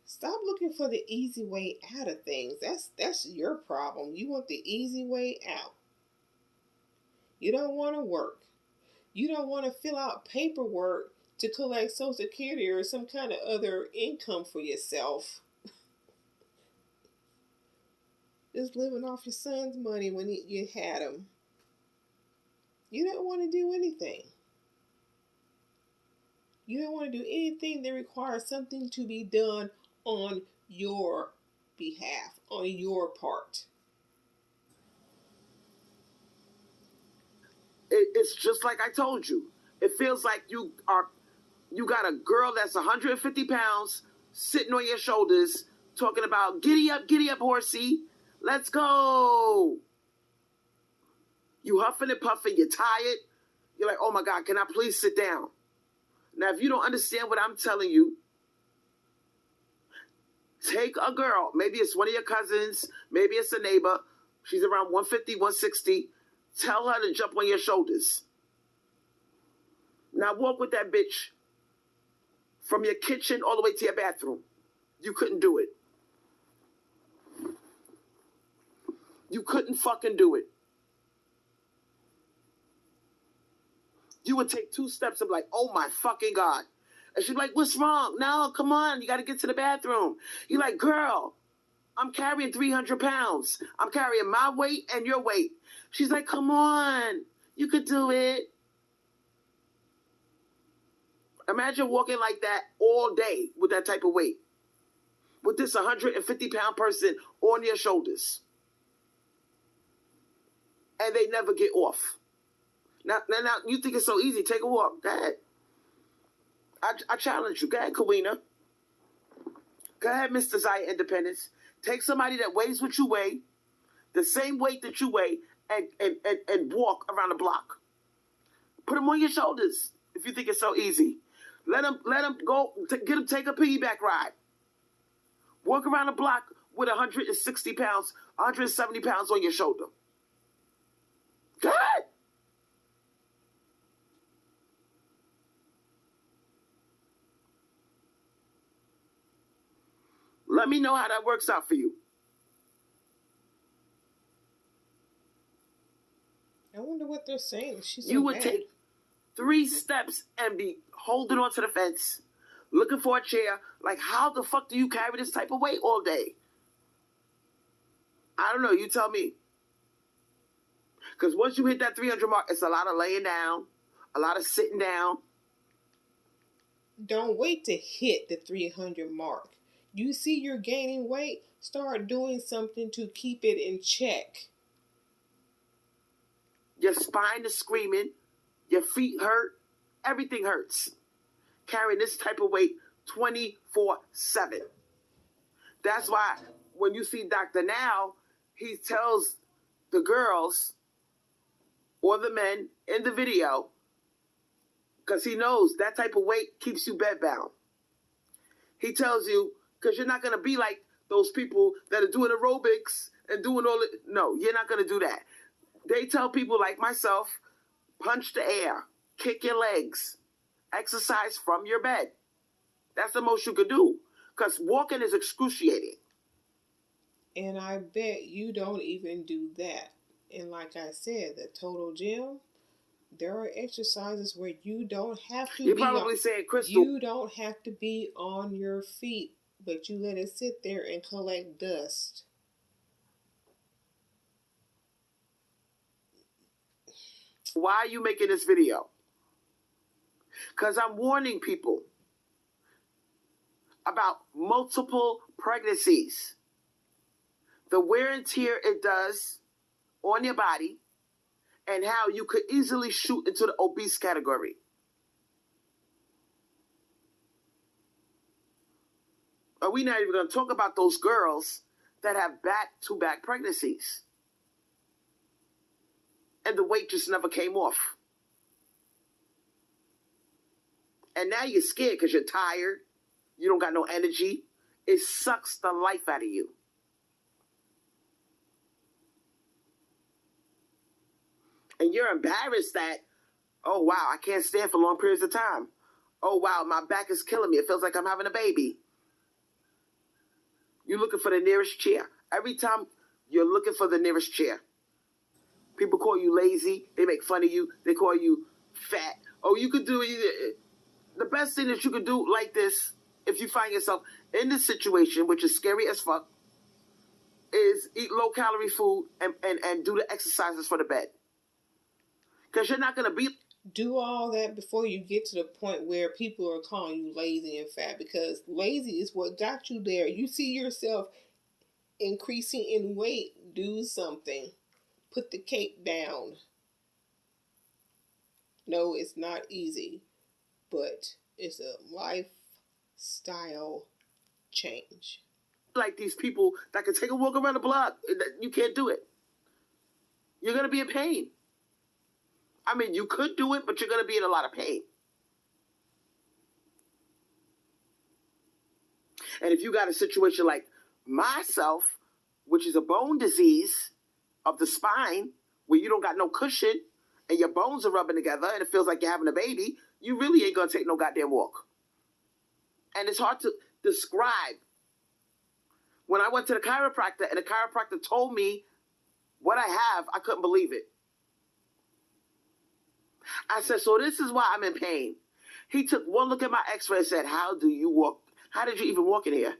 Stop looking for the easy way out of things. That's your problem. You want the easy way out. You don't want to work. You don't want to fill out paperwork to collect Social Security or some kind of other income for yourself. Just living off your son's money when you had him. You don't want to do anything. You don't want to do anything that requires something to be done on your behalf, on your part. It's just like I told you. It feels like you got a girl that's 150 pounds sitting on your shoulders talking about giddy up, horsey. Let's go. You huffing and puffing, you're tired. You're like, oh my God, can I please sit down? Now, if you don't understand what I'm telling you, take a girl. Maybe it's one of your cousins. Maybe it's a neighbor. She's around 150, 160. Tell her to jump on your shoulders. Now walk with that bitch from your kitchen all the way to your bathroom. You couldn't do it. You couldn't fucking do it. You would take 2 steps and be like, oh my fucking God. And she'd be like, what's wrong? No, come on. You got to get to the bathroom. You're like, girl, I'm carrying 300 pounds. I'm carrying my weight and your weight. She's like, come on. You could do it. Imagine walking like that all day with that type of weight. With this 150-pound person on your shoulders. And they never get off. Now, you think it's so easy. Take a walk. Go ahead. I challenge you. Go ahead, Kawina. Go ahead, Miss Desire Independence. Take somebody that weighs what you weigh, the same weight that you weigh, and walk around the block. Put them on your shoulders if you think it's so easy. Let them go. Get them take a piggyback ride. Walk around the block with 160 pounds, 170 pounds on your shoulder. Go ahead. Let me know how that works out for you. I wonder what they're saying. She's You would take 3 steps and be holding onto the fence, looking for a chair. Like, how the fuck do you carry this type of weight all day? I don't know. You tell me. Because once you hit that 300 mark, it's a lot of laying down, a lot of sitting down. Don't wait to hit the 300 mark. You see you're gaining weight, start doing something to keep it in check. Your spine is screaming. Your feet hurt. Everything hurts. Carrying this type of weight 24/7. That's why when you see Dr. Now, he tells the girls or the men in the video, because he knows that type of weight keeps you bedbound. He tells you, because you're not going to be like those people that are doing aerobics and doing all it. No, you're not going to do that. They tell people like myself, punch the air, kick your legs, exercise from your bed. That's the most you could do, because walking is excruciating. And I bet you don't even do that. And like I said, the Total Gym, there are exercises where you don't have to You're probably saying, Crystal, you don't have to be on your feet, but you let it sit there and collect dust. why are you making this video? Because I'm warning people about multiple pregnancies. The wear and tear it does on your body, and how you could easily shoot into the obese category. Are we not even going to talk about those girls that have back-to-back pregnancies. And the weight just never came off. And now you're scared because you're tired. You don't got no energy. It sucks the life out of you. And you're embarrassed that, oh, wow, I can't stand for long periods of time. Oh, wow, my back is killing me. It feels like I'm having a baby. You're looking for the nearest chair. Every time you're looking for the nearest chair. People call you lazy. They make fun of you. They call you fat. Oh, you could do the best thing that you could do like this, if you find yourself in this situation, which is scary as fuck, is eat low-calorie food and do the exercises for the bed. Because you're not going to be... Do all that before you get to the point where people are calling you lazy and fat, because lazy is what got you there. You see yourself increasing in weight, do something. Put the cake down. No, it's not easy, but it's a lifestyle change. Like these people that can take a walk around the block. You can't do it. You're going to be in pain. I mean, you could do it, but you're going to be in a lot of pain. And if you got a situation like myself, which is a bone disease of the spine, where you don't got no cushion and your bones are rubbing together and it feels like you're having a baby, you really ain't going to take no goddamn walk. And it's hard to describe. When I went to the chiropractor and the chiropractor told me what I have, I couldn't believe it. I said, so this is why I'm in pain. He took one look at my x-ray and said, how do you walk? How did you even walk in here?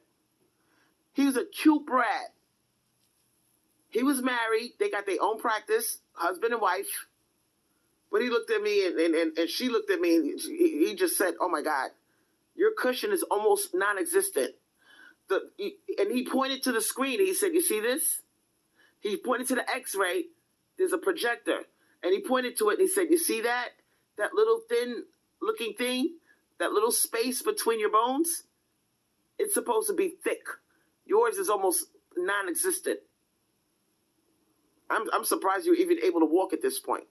He was a cute brat. He was married. They got their own practice, husband and wife. But he looked at me and she looked at me and he just said, oh my God, your cushion is almost non-existent. And he pointed to the screen. He said, you see this? He pointed to the x-ray. There's a projector. And he pointed to it and he said, you see that? That little thin looking thing? That little space between your bones? It's supposed to be thick. Yours is almost non-existent. I'm surprised you're even able to walk at this point.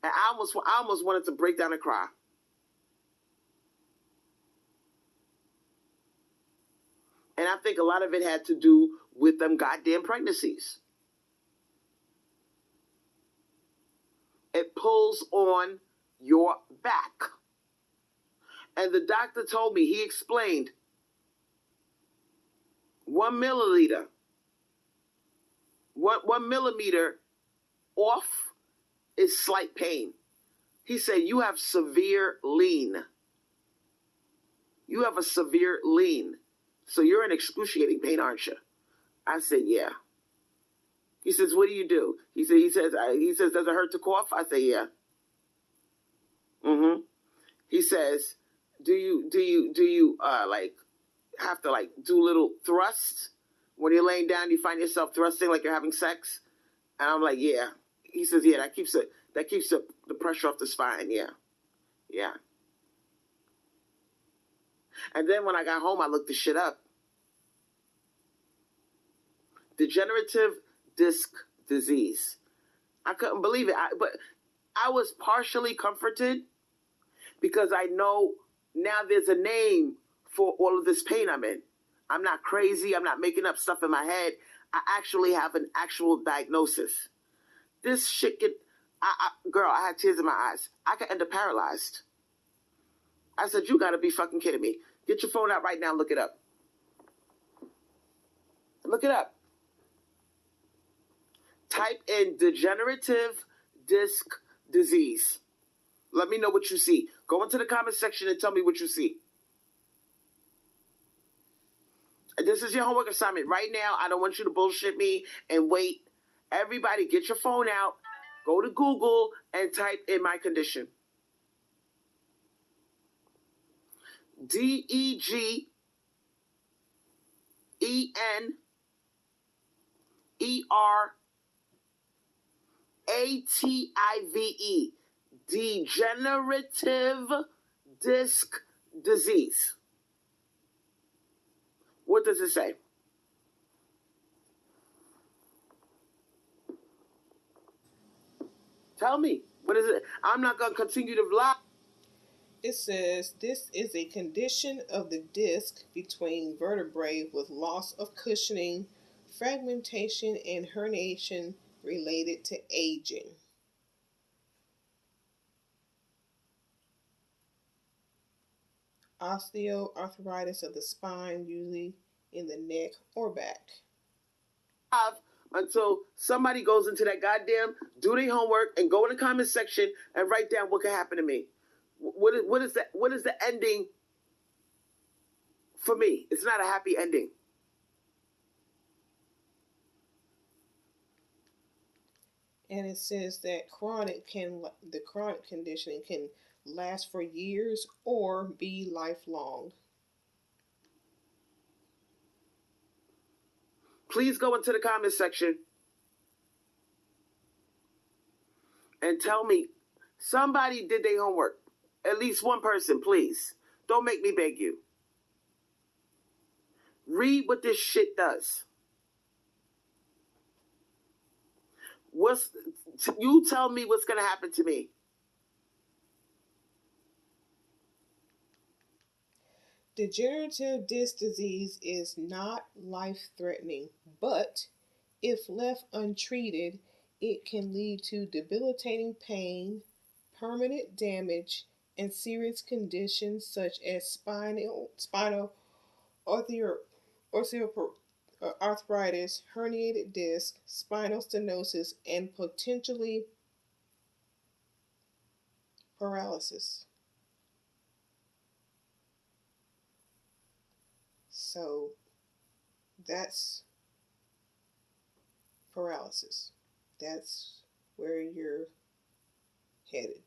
And I almost wanted to break down and cry. And I think a lot of it had to do with them goddamn pregnancies. It pulls on your back. And the doctor told me, he explained, 1 milliliter, 1 millimeter off is slight pain. He said, you have severe lean. You have a severe lean. So you're in excruciating pain, aren't you? I said, yeah. He says, what do you do? He says, does it hurt to cough? I say, yeah. Mm-hmm. He says, do you like have to like do little thrusts when you're laying down? You find yourself thrusting like you're having sex? And I'm like, yeah. He says, yeah, that keeps the pressure off the spine. Yeah, yeah. And then when I got home, I looked the shit up. Degenerative disc disease. I couldn't believe it. But I was partially comforted because I know now there's a name for all of this pain I'm in. I'm not crazy. I'm not making up stuff in my head. I actually have an actual diagnosis. This shit girl, I had tears in my eyes. I could end up paralyzed. I said, you gotta be fucking kidding me. Get your phone out right now and look it up. Look it up. Type in degenerative disc disease. Let me know what you see. Go into the comment section and tell me what you see. And this is your homework assignment. Right now, I don't want you to bullshit me and wait. Everybody, get your phone out. Go to Google and type in my condition. DEGENERATIVE degenerative disc disease. What does it say? Tell me. What is it? I'm not going to continue to lie. It says this is a condition of the disc between vertebrae with loss of cushioning, fragmentation, and herniation related to aging. Osteoarthritis of the spine, usually in the neck or back. Until somebody goes into that goddamn, do their homework, and go in the comment section and write down what could happen to me. What is the ending for me? It's not a happy ending. And it says that the chronic condition can last for years or be lifelong. Please go into the comment section and tell me somebody did their homework. At least one person, please. Don't make me beg you. Read what this shit does. You tell me what's going to happen to me. Degenerative disc disease is not life-threatening, but if left untreated, it can lead to debilitating pain, permanent damage, and serious conditions such as spinal arthritis, herniated disc, spinal stenosis, and potentially paralysis. So that's paralysis. That's where you're headed.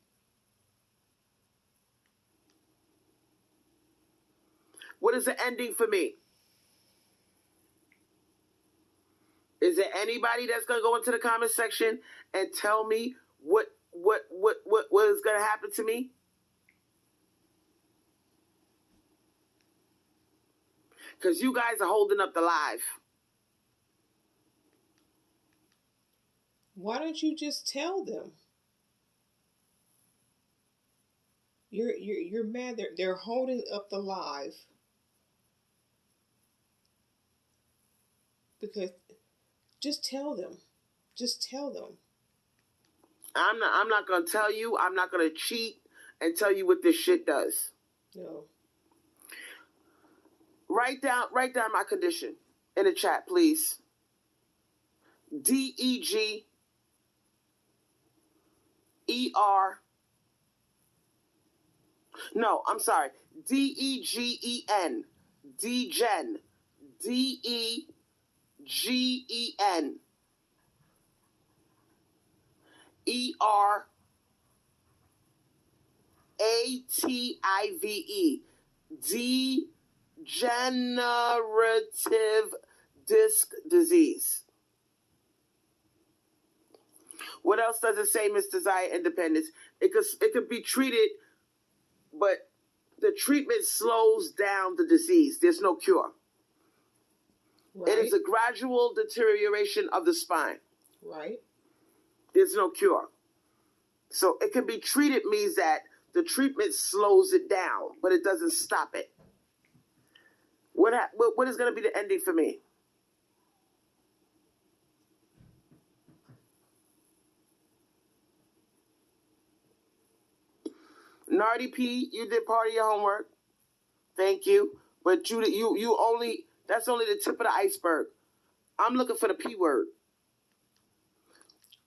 What is the ending for me? Is there anybody that's going to go into the comment section and tell me what is going to happen to me? Because you guys are holding up the live. Why don't you just tell them? You're mad. They're holding up the live because just tell them. Just tell them. I'm not going to tell you. I'm not going to cheat and tell you what this shit does. No. Write down my condition in the chat, please. DEGER. No, I'm sorry. DEGEN. DEGEN. DEGEN. ERATIVE. Degenerative disc disease. What else does it say, Miss Desire Independence? It could be treated, but the treatment slows down the disease. There's no cure. Right. It is a gradual deterioration of the spine. Right. There's no cure. So it can be treated means that the treatment slows it down, but it doesn't stop it. What is going to be the ending for me? Nardy P, you did part of your homework. Thank you. But you only, that's only the tip of the iceberg. I'm looking for the P word.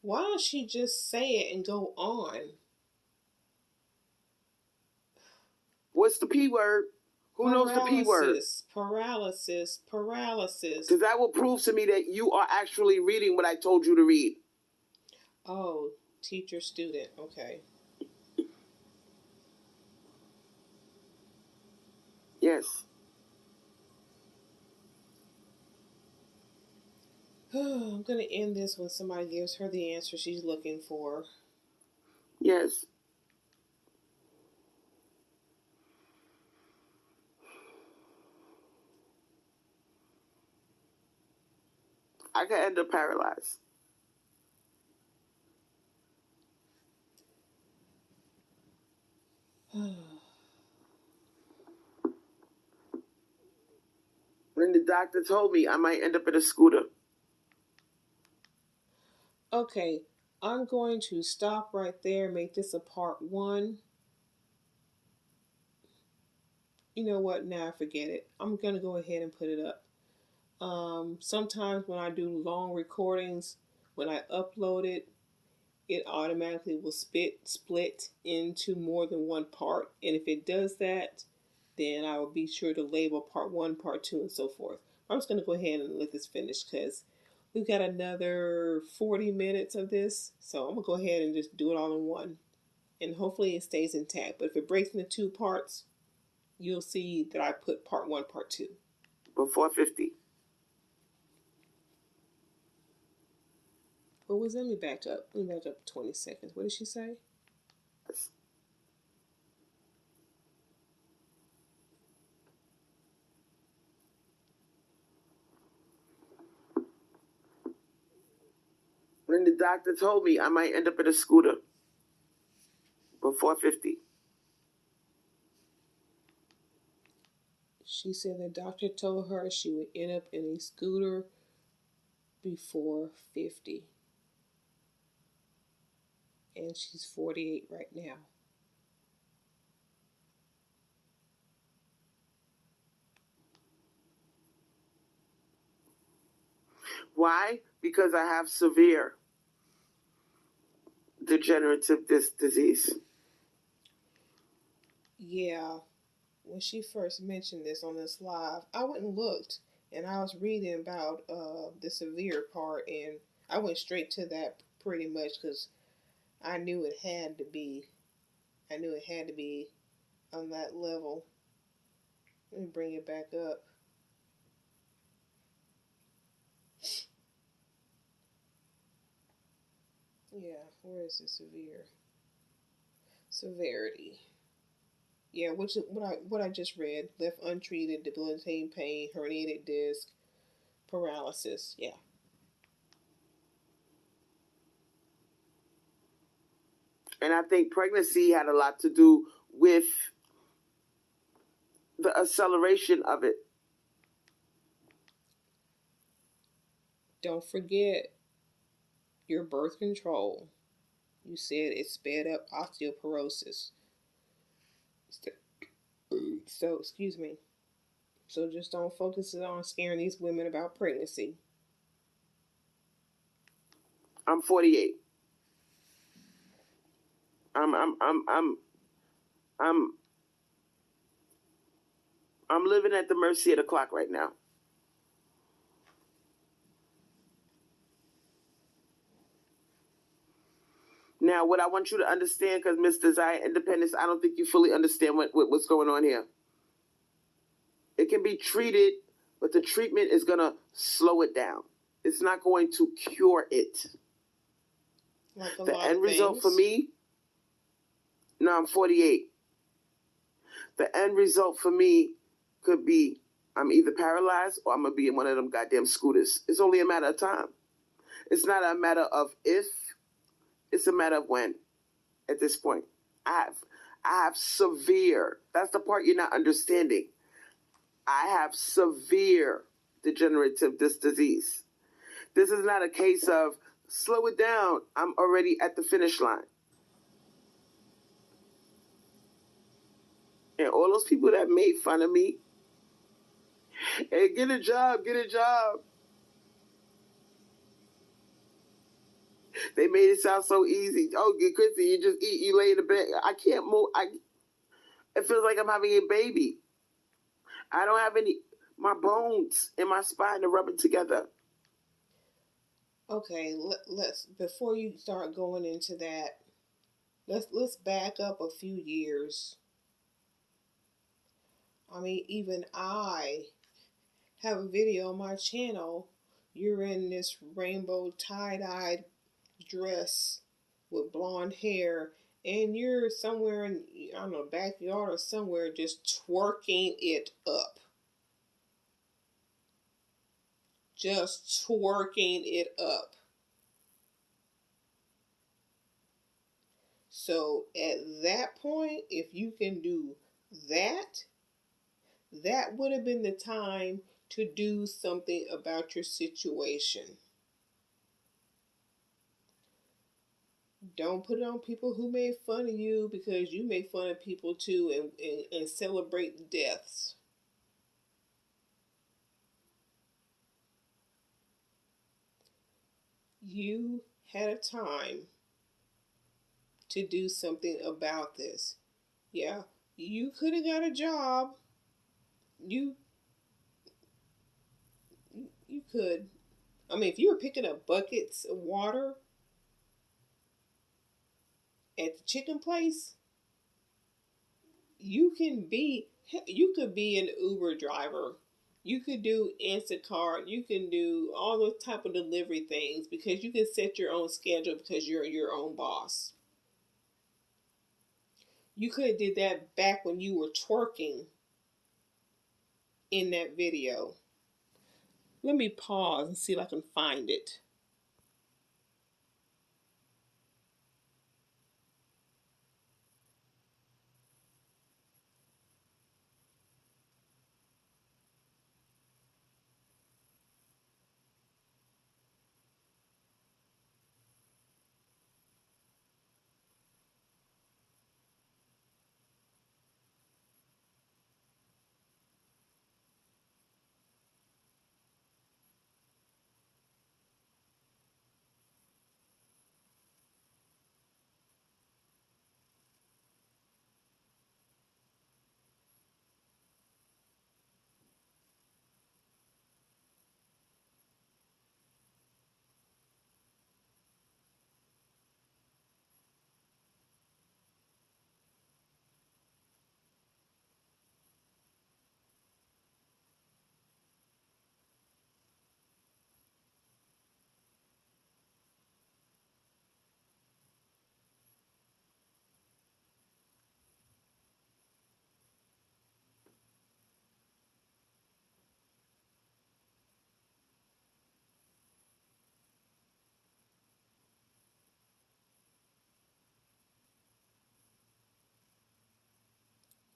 Why don't she just say it and go on? What's the P word? Who knows the P word? Paralysis. Because that will prove to me that you are actually reading what I told you to read. Oh, teacher, student. Okay. Yes. I'm going to end this when somebody gives her the answer she's looking for. Yes. I could end up paralyzed. When the doctor told me I might end up in a scooter. Okay, I'm going to stop right there, make this a part 1. You know what? Now I forget it. I'm going to go ahead and put it up. Sometimes when I do long recordings, when I upload it, it automatically will split into more than one part. And if it does that, then I will be sure to label part 1, part 2, and so forth. I'm just going to go ahead and let this finish because we've got another 40 minutes of this. So I'm going to go ahead and just do it all in one. And hopefully it stays intact. But if it breaks into 2 parts, you'll see that I put part 1, part 2. Before 50. What was, let me back up. Let me back up 20 seconds. What did she say? Yes. When the doctor told me I might end up in a scooter. Before 50. She said the doctor told her she would end up in a scooter before 50. And she's 48 right now. Why? Because I have severe degenerative disc disease. Yeah, when she first mentioned this on this live, I went and looked, and I was reading about the severe part, and I went straight to that pretty much because I knew it had to be. I knew it had to be on that level. Let me bring it back up. Yeah, where is the severity? Yeah, which is what I just read. Left untreated, debilitating pain, herniated disc, paralysis. Yeah. And I think pregnancy had a lot to do with the acceleration of it. Don't forget your birth control. You said it sped up osteoporosis. So, excuse me. So just don't focus on scaring these women about pregnancy. I'm 48. I'm I'm living at the mercy of the clock right now. Now, what I want you to understand, because Miss Desire Independence, I don't think you fully understand what's going on here. It can be treated, but the treatment is going to slow it down. It's not going to cure it. Like the end result for me, no, I'm 48. The end result for me could be I'm either paralyzed or I'm going to be in one of them goddamn scooters. It's only a matter of time. It's not a matter of if, it's a matter of when at this point. I have severe, that's the part you're not understanding. I have severe degenerative disc disease. This is not a case of slow it down. I'm already at the finish line. And all those people that made fun of me, hey, get a job, get a job. They made it sound so easy. Oh, Chrissy, you just eat, you lay in the bed. I can't move. It feels like I'm having a baby. I don't have any, my bones in my spine are rubbing together. Okay, let's before you start going into that, let's back up a few years. I mean, even I have a video on my channel. You're in this rainbow tie-dyed dress with blonde hair, and you're somewhere in, I don't know, backyard or somewhere just twerking it up. Just twerking it up. So at that point, if you can do that, that would have been the time to do something about your situation. Don't put it on people who made fun of you, because you make fun of people too, and celebrate deaths. You had a time to do something about this. Yeah, you could have got a job. You you could. I mean, if you were picking up buckets of water at the chicken place, you could be an Uber driver. You could do Instacart. You can do all those type of delivery things, because you can set your own schedule because you're your own boss. You could have did that back when you were twerking in that video. Let me pause and see if I can find it.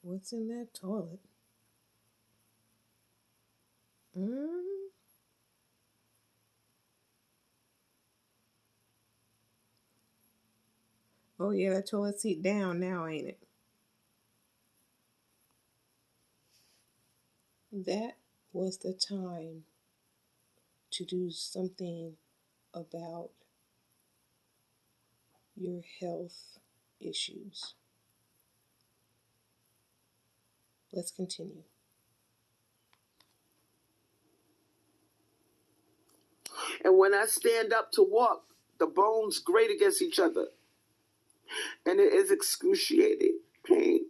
What's in that toilet? Mm. Oh yeah, that toilet seat down now, ain't it? That was the time to do something about your health issues. Let's continue. And when I stand up to walk, the bones grate against each other. And it is excruciating pain.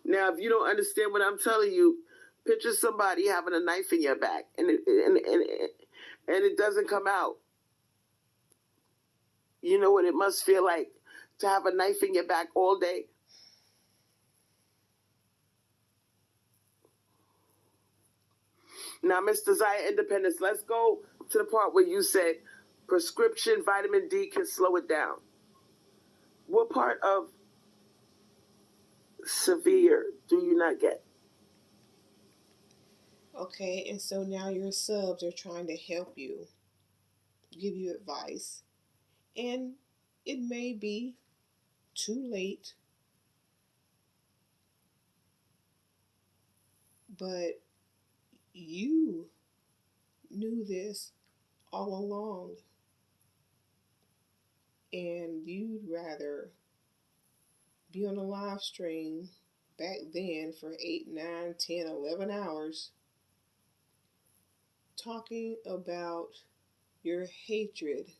Now, if you don't understand what I'm telling you, picture somebody having a knife in your back, and it doesn't come out. You know what it must feel like to have a knife in your back all day? Now, Mr. Zaya Independence, let's go to the part where you said prescription vitamin D can slow it down. What part of severe do you not get? Okay, and so now your subs are trying to help you, give you advice, and it may be too late, but you knew this all along, and you'd rather be on a live stream back then for 8, 9, 10, 11 hours talking about your hatred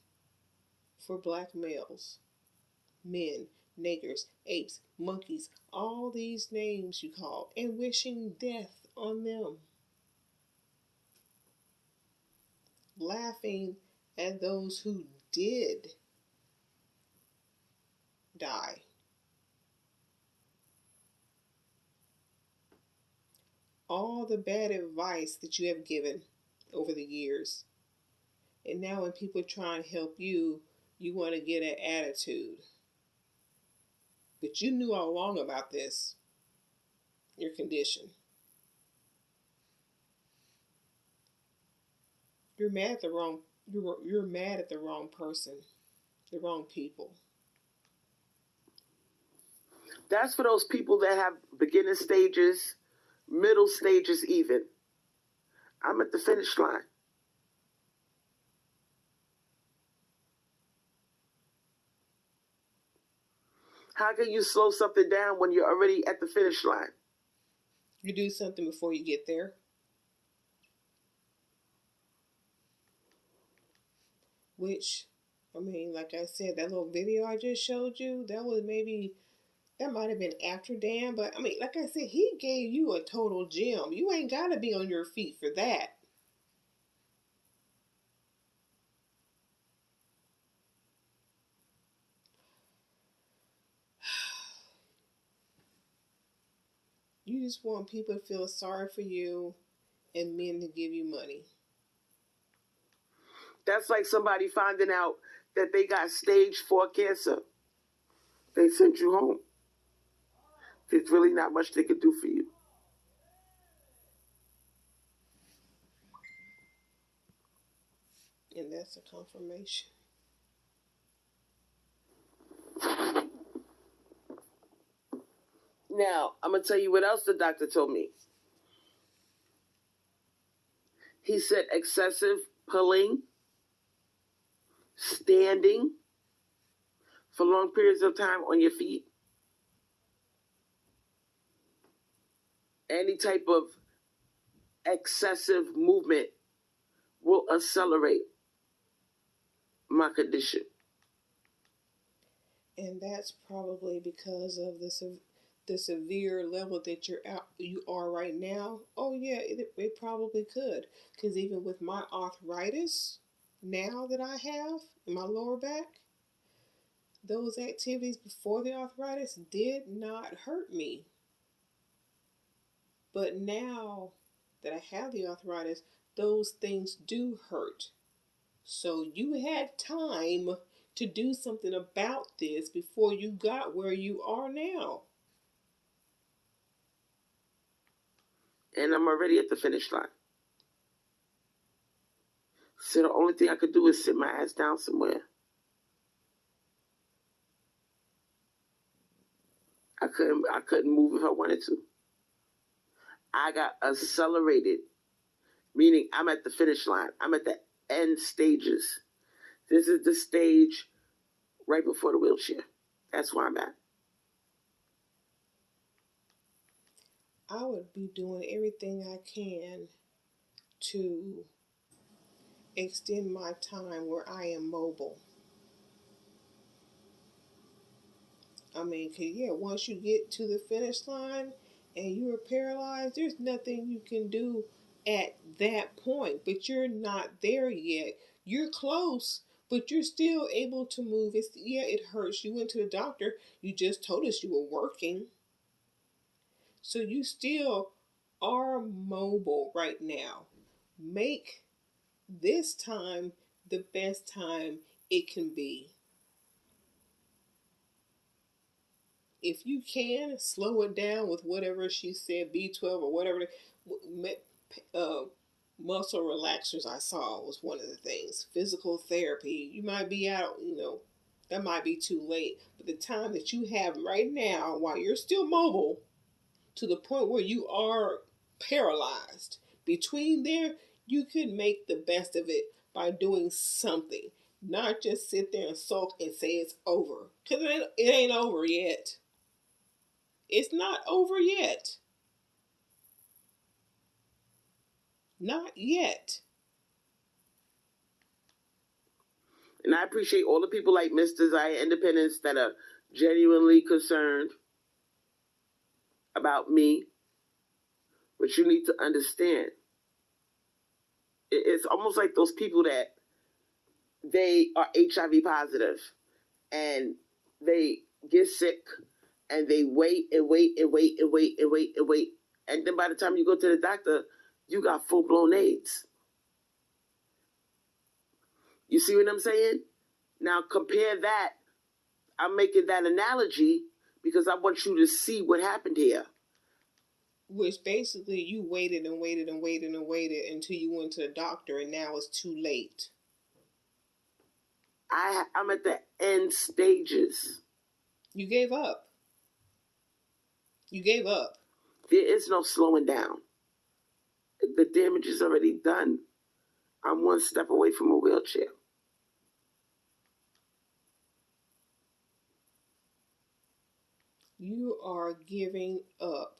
for black males, men, niggers, apes, monkeys, all these names you call, and wishing death on them. Laughing at those who did die. All the bad advice that you have given over the years. And now when people try and help you, you want to get an attitude. But you knew all along about this, your condition. You're mad at the wrong you're mad at the wrong person, the wrong people. That's for those people that have beginning stages, middle stages even. I'm at the finish line. How can you slow something down when you're already at the finish line? You do something before you get there. Which, I mean, like I said, that little video I just showed you, that might have been after Dan, but I mean, like I said, he gave you a total gem. You ain't got to be on your feet for that. You just want people to feel sorry for you and men to give you money. That's like somebody finding out that they got stage 4 cancer. They sent you home. There's really not much they could do for you. And that's a confirmation. Now, I'm going to tell you what else the doctor told me. He said excessive pulling, standing for long periods of time on your feet, any type of excessive movement will accelerate my condition. And that's probably because of the severe level that you are right now. Oh yeah, it probably could. Because even with my arthritis now that I have in my lower back, those activities before the arthritis did not hurt me. But now that I have the arthritis, those things do hurt. So you had time to do something about this before you got where you are now. And I'm already at the finish line. So the only thing I could do is sit my ass down somewhere. I couldn't move if I wanted to. I got accelerated, meaning I'm at the finish line. I'm at the end stages. This is the stage right before the wheelchair. That's where I'm at. I would be doing everything I can to extend my time where I am mobile. I mean, 'cause yeah, once you get to the finish line and you are paralyzed, there's nothing you can do at that point. But you're not there yet. You're close, but you're still able to move. It hurts. You went to the doctor. You just told us you were working. So you still are mobile right now. Make this time the best time it can be. If you can, slow it down with whatever she said, B12 or whatever. Muscle relaxers I saw was one of the things. Physical therapy. You might be out, that might be too late. But the time that you have right now, while you're still mobile, to the point where you are paralyzed, between there, you could make the best of it by doing something. Not just sit there and sulk and say it's over. Because it ain't over yet. It's not over yet. Not yet. And I appreciate all the people like Miss Desire Independence that are genuinely concerned about me. But you need to understand, it's almost like those people that they are HIV positive and they get sick and they wait and wait and wait and wait and wait and wait. And then by the time you go to the doctor, you got full-blown AIDS. You see what I'm saying? Now compare that. I'm making that analogy because I want you to see what happened here. Which basically you waited and waited and waited and waited until you went to the doctor, and now it's too late. I'm at the end stages. You gave up. You gave up. There is no slowing down. The damage is already done. I'm one step away from a wheelchair. You are giving up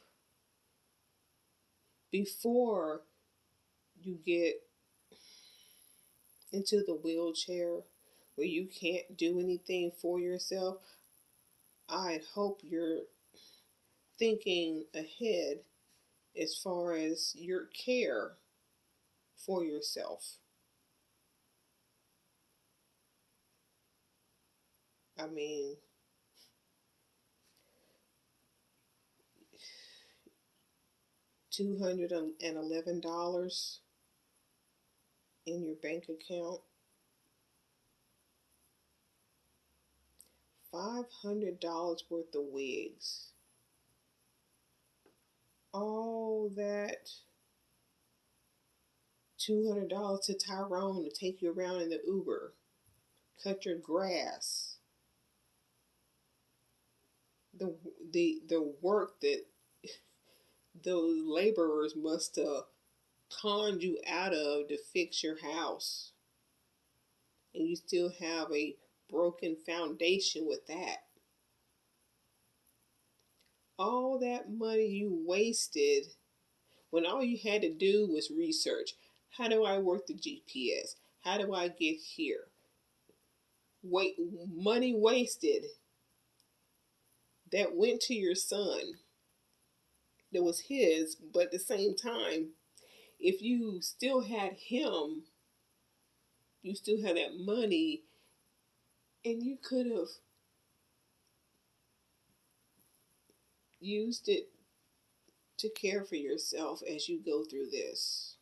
before you get into the wheelchair where you can't do anything for yourself. I hope you're thinking ahead as far as your care for yourself. I mean, $211 in your bank account, $500 worth of wigs, all that $200 to Tyrone to take you around in the Uber, cut your grass, the work that those laborers must have conned you out of to fix your house, and you still have a broken foundation with that. All that money you wasted when all you had to do was research. How do I work the GPS? How do I get here? Money wasted that went to your son, that was his, but at the same time, if you still had him, you still had that money, and you could have used it to care for yourself as you go through this.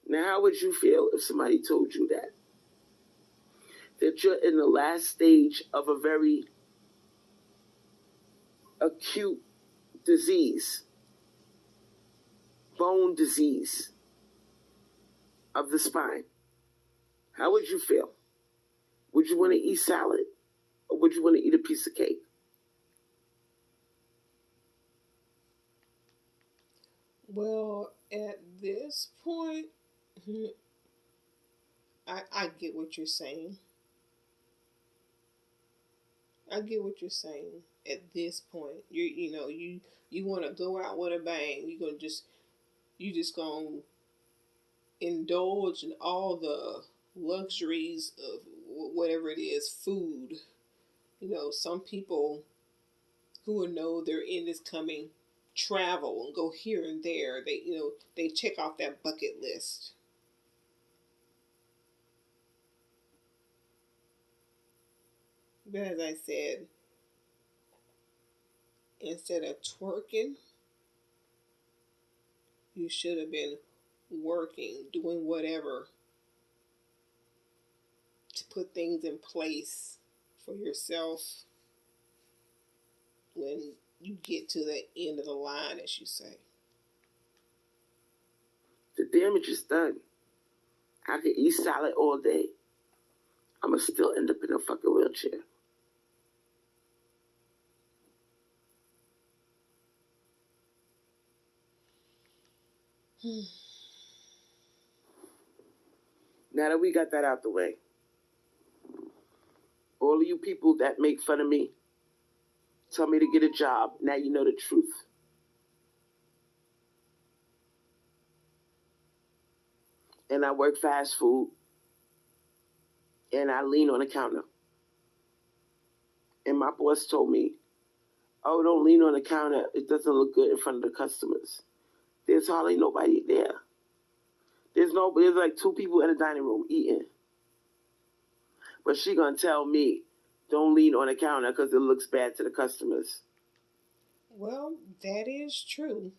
Now, how would you feel if somebody told you that? That you're in the last stage of a very acute disease, bone disease of the spine. How would you feel? Would you want to eat salad? Or would you want to eat a piece of cake? Well, at this point, I get what you're saying. I get what you're saying. At this point, you want to go out with a bang. You just gonna indulge in all the luxuries of whatever it is, food. Some people who will know their end is coming travel and go here and there. They check off that bucket list. But as I said, instead of twerking, you should have been working, doing whatever to put things in place for yourself when you get to the end of the line, as you say. The damage is done. I could eat salad all day. I'm going to still end up in a fucking wheelchair. Now that we got that out the way, all of you people that make fun of me, tell me to get a job, now you know the truth. And I work fast food, and I lean on the counter. And my boss told me, oh, don't lean on the counter. It doesn't look good in front of the customers. There's hardly nobody there. There's like two people in the dining room eating. But she gonna tell me, don't lean on the counter because it looks bad to the customers. Well, that is true.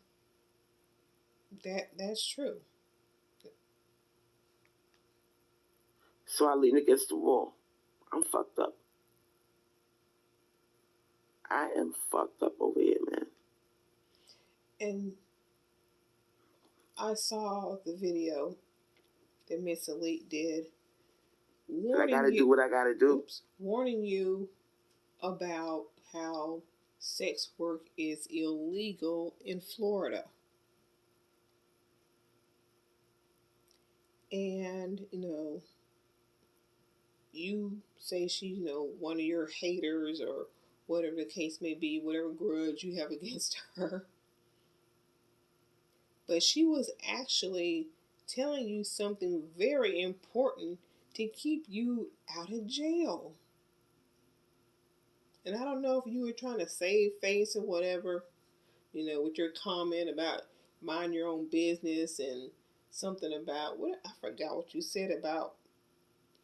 That's true. So I lean against the wall. I'm fucked up. I am fucked up over here, man. And I saw the video that Miss Elite did, And I gotta warning do you. what I gotta do. Warning you about how sex work is illegal in Florida. And you say she's one of your haters or whatever the case may be, whatever grudge you have against her. But she was actually telling you something very important to keep you out of jail. And I don't know if you were trying to save face or whatever, with your comment about mind your own business and something about what I forgot what you said about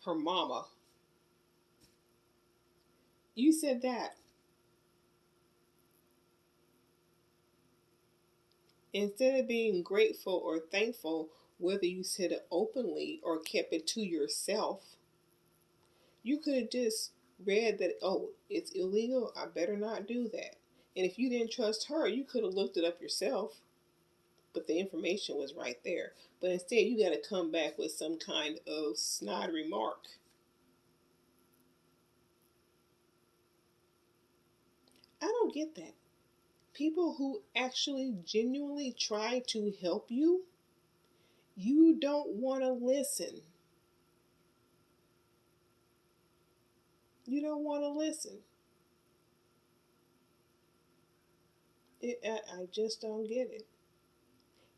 her mama. You said that. Instead of being grateful or thankful, whether you said it openly or kept it to yourself, you could have just read that, oh, it's illegal, I better not do that. And if you didn't trust her, you could have looked it up yourself, but the information was right there. But instead, you got to come back with some kind of snide remark. I don't get that. People who actually genuinely try to help you, you don't want to listen. You don't want to listen. I just don't get it.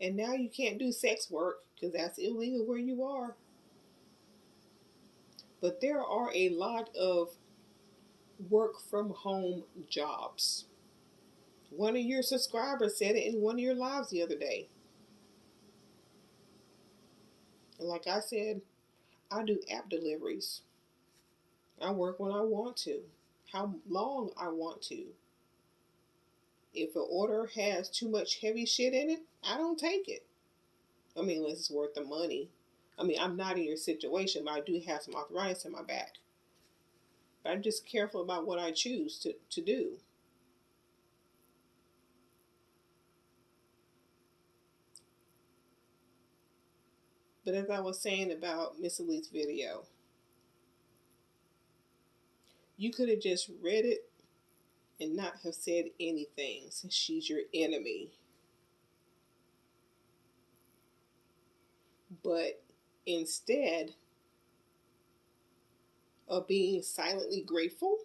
And now you can't do sex work because that's illegal where you are. But there are a lot of work from home jobs. One of your subscribers said it in one of your lives the other day. And like I said, I do app deliveries. I work when I want to, how long I want to. If an order has too much heavy shit in it, I don't take it. I mean, unless it's worth the money. I mean, I'm not in your situation, but I do have some arthritis in my back. But I'm just careful about what I choose to do. But as I was saying about Miss Elite's video, you could have just read it and not have said anything since she's your enemy. But instead of being silently grateful,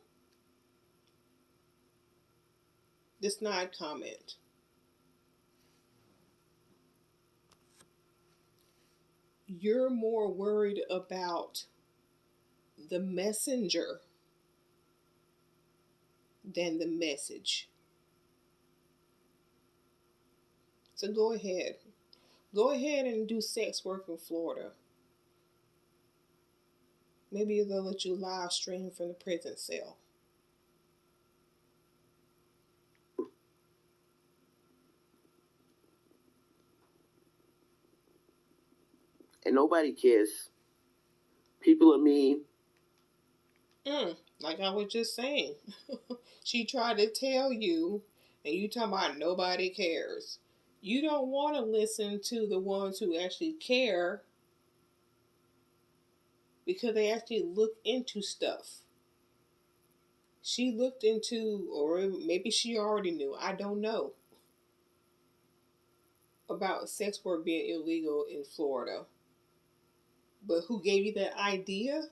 this snide comment. You're more worried about the messenger than the message. So go ahead. Go ahead and do sex work in Florida. Maybe they'll let you live stream from the prison cell. And nobody cares. People are mean. Like I was just saying. She tried to tell you, and you talking about nobody cares. You don't want to listen to the ones who actually care because they actually look into stuff. She looked into, or maybe she already knew, I don't know, about sex work being illegal in Florida. But who gave you that idea?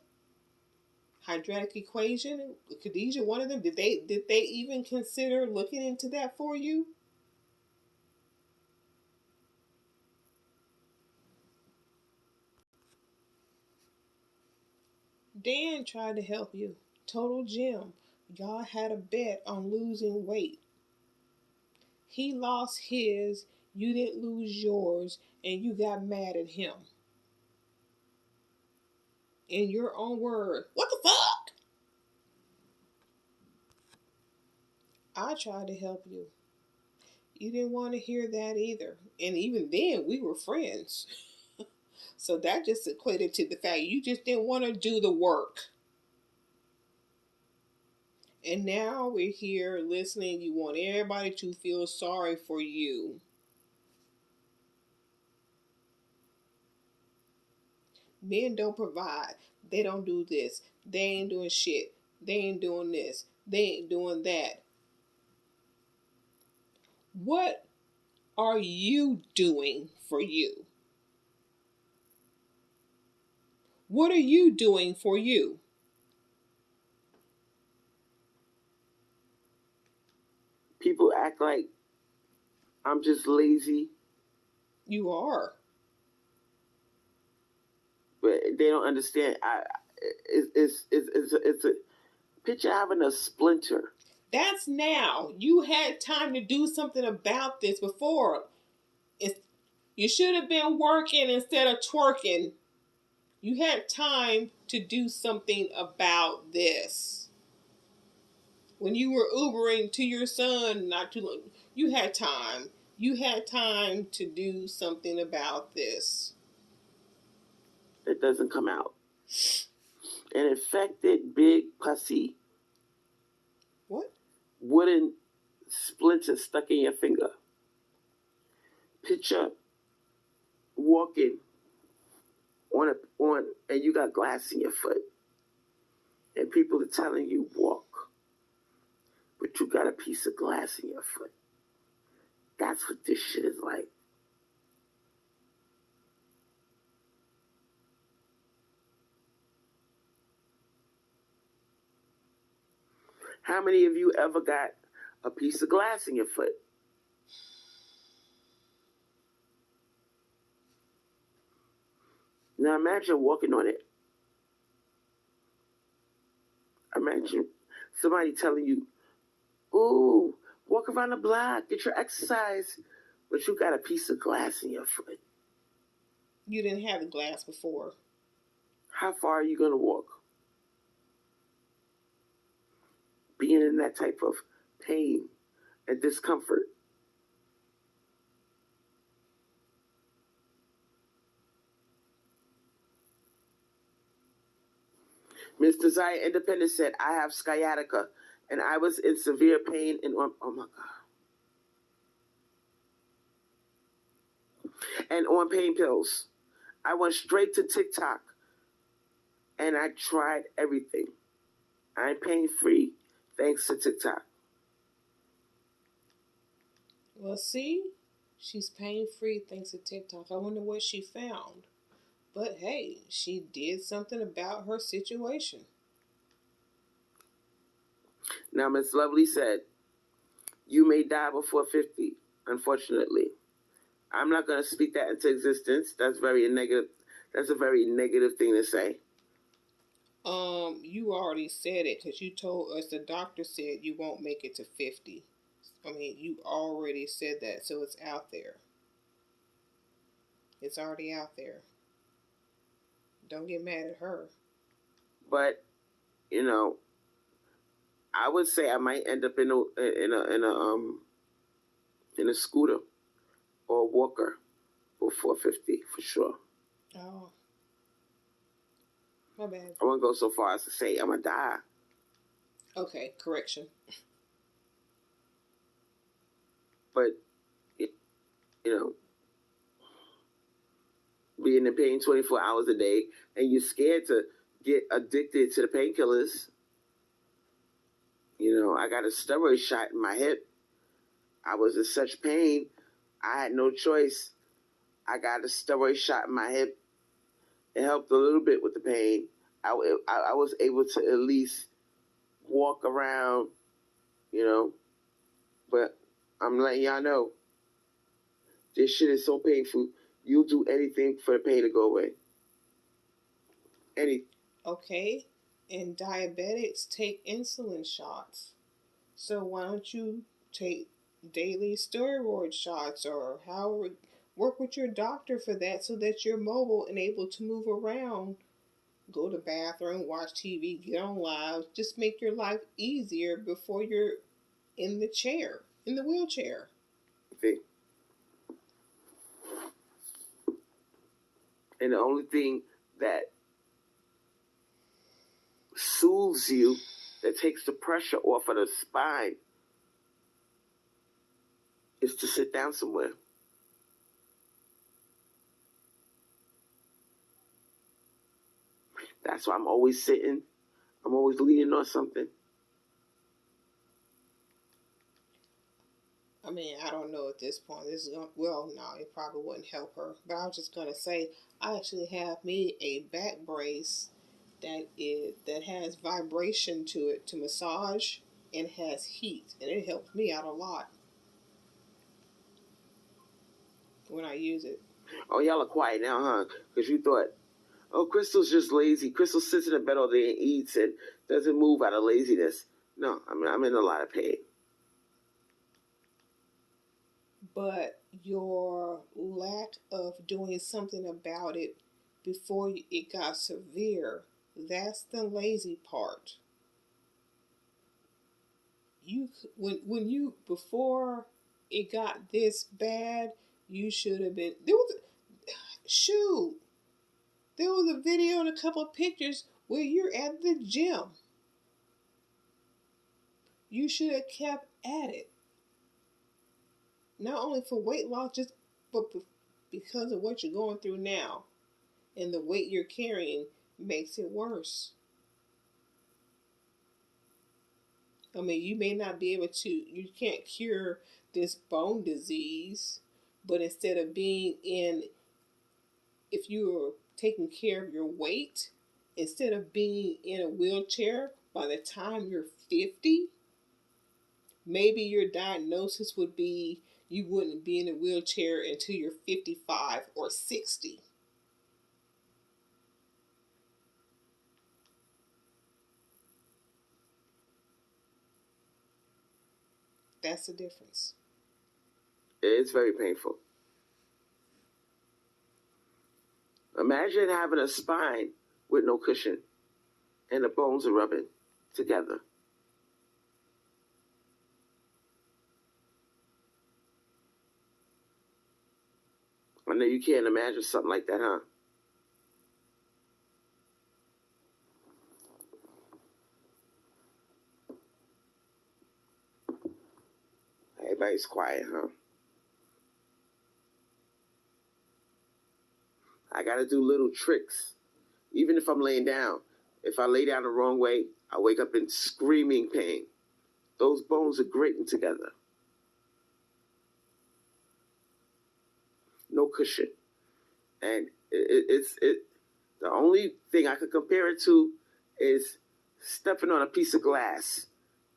Hydraulic equation? Khadijah, one of them? Did they even consider looking into that for you? Dan tried to help you. Total Jim. Y'all had a bet on losing weight. He lost his, you didn't lose yours, and you got mad at him. In your own word. What the fuck? I tried to help you. You didn't want to hear that either. And even then, we were friends. So that just equated to the fact you just didn't want to do the work. And now we're here listening. You want everybody to feel sorry for you. Men don't provide. They don't do this. They ain't doing shit. They ain't doing this. They ain't doing that. What are you doing for you? What are you doing for you? People act like I'm just lazy, You are. but they don't understand. It's a picture having a splinter. That's now. You had time to do something about this before. You should have been working instead of twerking. You had time to do something about this. When you were Ubering to your son not too long, you had time. You had time to do something about this. It doesn't come out. An infected big pussy. What? Wooden splinter stuck in your finger. Picture walking on and you got glass in your foot. And people are telling you walk. But you got a piece of glass in your foot. That's what this shit is like. How many of you ever got a piece of glass in your foot? Now imagine walking on it. Imagine somebody telling you, ooh, walk around the block, get your exercise, but you got a piece of glass in your foot. You didn't have the glass before. How far are you going to walk? Being in that type of pain and discomfort. Miss Desire Independent said, I have sciatica and I was in severe pain and oh my God. And on pain pills. I went straight to TikTok and I tried everything. I'm pain free thanks to TikTok. Well, see, she's pain free thanks to TikTok. I wonder what she found. But hey, she did something about her situation. Now, Miss Lovely said, you may die before 50, unfortunately. I'm not going to speak that into existence. That's very negative. That's a very negative thing to say. You already said it because you told us the doctor said you won't make it to 50. I mean, you already said that, so it's out there. It's already out there. Don't get mad at her. But, you know, I would say I might end up in a scooter or a walker before 50 for sure. Oh, my bad. I won't go so far as to say I'm gonna die. Okay, correction. But you know, being in pain 24 hours a day, and you're scared to get addicted to the painkillers. You know, I got a steroid shot in my hip. I was in such pain, I had no choice. I got a steroid shot in my hip. It helped a little bit with the pain. I was able to at least walk around, you know. But I'm letting y'all know, this shit is so painful. You'll do anything for the pain to go away. Anything. Okay, and diabetics take insulin shots. So why don't you take daily steroid shots or work with your doctor for that so that you're mobile and able to move around go to the bathroom, watch TV, get on live. Just make your life easier before you're in the chair, in the wheelchair. See? And the only thing that soothes you, that takes the pressure off of the spine, is to sit down somewhere. That's why I'm always sitting. I'm always leaning on something. I mean, I don't know at this point. This is going well, no, it probably wouldn't help her. But I was just gonna say, I actually have me a back brace that has vibration to it to massage and has heat, and it helps me out a lot when I use it. Oh, y'all are quiet now, huh? Because you thought, oh, Crystal's just lazy. Crystal sits in the bed all day and eats and doesn't move out of laziness. No, I mean, I'm in a lot of pain. But your lack of doing something about it before it got severe, that's the lazy part. You when you before it got this bad, you should have been shoot. There was a video and a couple of pictures where you're at the gym. You should have kept at it. Not only for weight loss, but because of what you're going through now, and the weight you're carrying makes it worse. I mean, you may not be able to, you can't cure this bone disease, but instead of being in, if you're taking care of your weight, instead of being in a wheelchair by the time you're 50, maybe your diagnosis would be you wouldn't be in a wheelchair until you're 55 or 60. That's the difference. It's very painful. Imagine having a spine with no cushion and the bones are rubbing together. I know you can't imagine something like that, huh? Everybody's quiet, huh? I gotta do little tricks. Even if I'm laying down. If I lay down the wrong way, I wake up in screaming pain. Those bones are grating together. No cushion. And it's the only thing I could compare it to is stepping on a piece of glass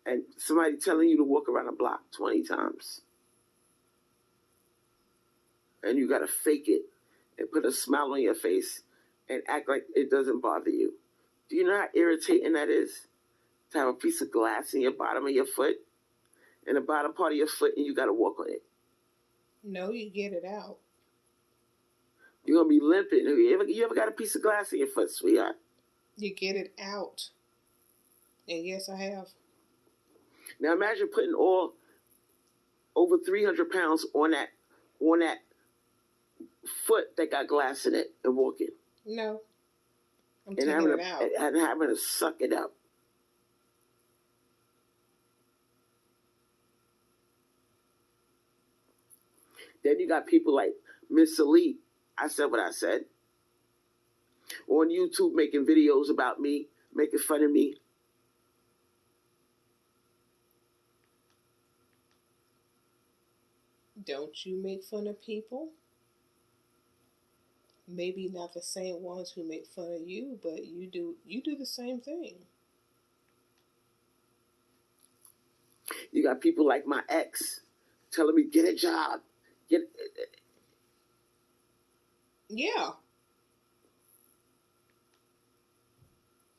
and somebody telling you to walk around a block 20 times. And you gotta fake it and put a smile on your face and act like it doesn't bother you. Do you know how irritating that is? To have a piece of glass in your bottom of your foot, in the bottom part of your foot, and you gotta walk on it. No, you get it out. You're gonna be limping. You ever got a piece of glass in your foot, sweetheart? You get it out. And yes, I have. Now imagine putting all over 300 pounds on that foot that got glass in it and walking. No. I'm And taking it out. and having to suck it up. Then you got people like Miss Elite. I said what I said. On YouTube making videos about me, making fun of me. Don't you make fun of people? Maybe not the same ones who make fun of you, but you do the same thing. You got people like my ex telling me, get a job. Yeah.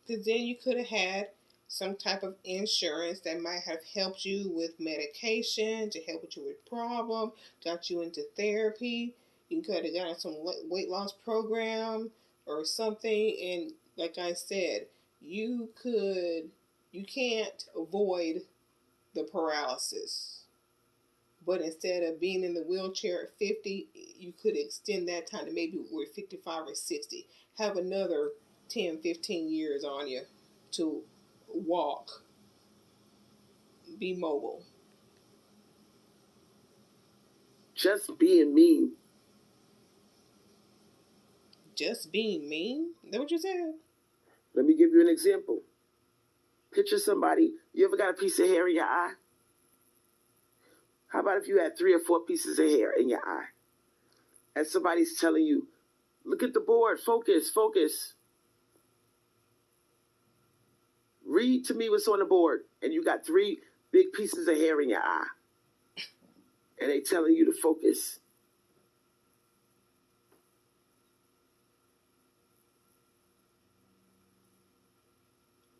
Because then you could have had some type of insurance that might have helped you with medication, to help you with problem, got you into therapy. You could have gotten some weight loss program or something, and like I said, you can't avoid the paralysis. But instead of being in the wheelchair at 50, you could extend that time to maybe we're 55 or 60. Have another 10, 15 years on you to walk, be mobile. Just being mean. Just being mean? Is that what you said? Let me give you an example. Picture somebody, you ever got a piece of hair in your eye? How about if you had 3 or 4 pieces of hair in your eye? And somebody's telling you, look at the board, focus, focus. Read to me what's on the board. And you got 3 big pieces of hair in your eye. And they telling you to focus.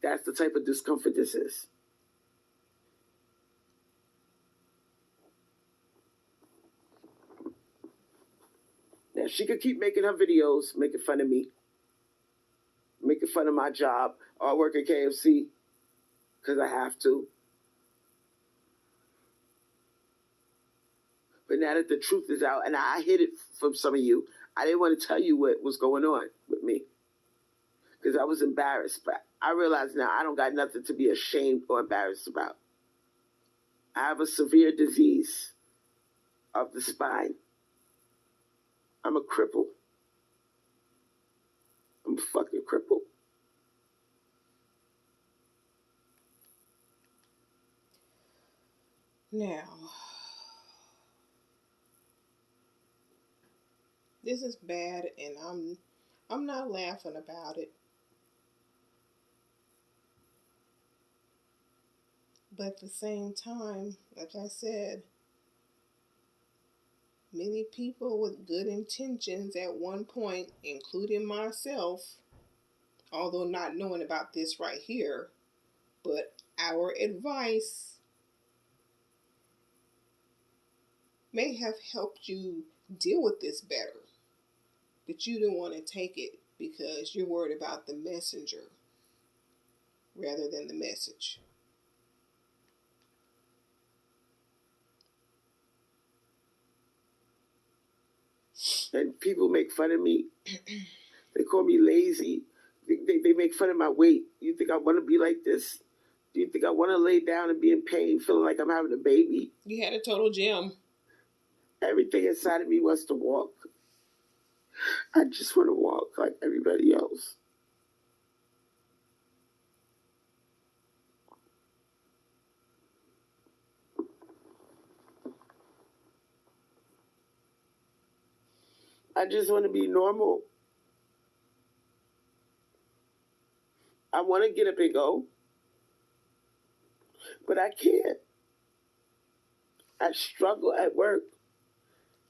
That's the type of discomfort this is. Now, she could keep making her videos, making fun of me, making fun of my job. Oh, I work at KFC because I have to. But now that the truth is out, and I hid it from some of you, I didn't want to tell you what was going on with me because I was embarrassed. But I realize now I don't got nothing to be ashamed or embarrassed about. I have a severe disease of the spine. I'm a cripple. I'm fucking crippled. Now, this is bad, and I'm not laughing about it. But at the same time, like I said, many people with good intentions at one point, including myself, although not knowing about this right here, but our advice may have helped you deal with this better. But you didn't want to take it because you're worried about the messenger rather than the message. And people make fun of me. They call me lazy. They make fun of my weight. You think I want to be like this? Do you think I want to lay down and be in pain, feeling like I'm having a baby? You had a total gym. Everything inside of me wants to walk. I just want to walk like everybody else. I just want to be normal. I want to get up and go, but I can't. I struggle at work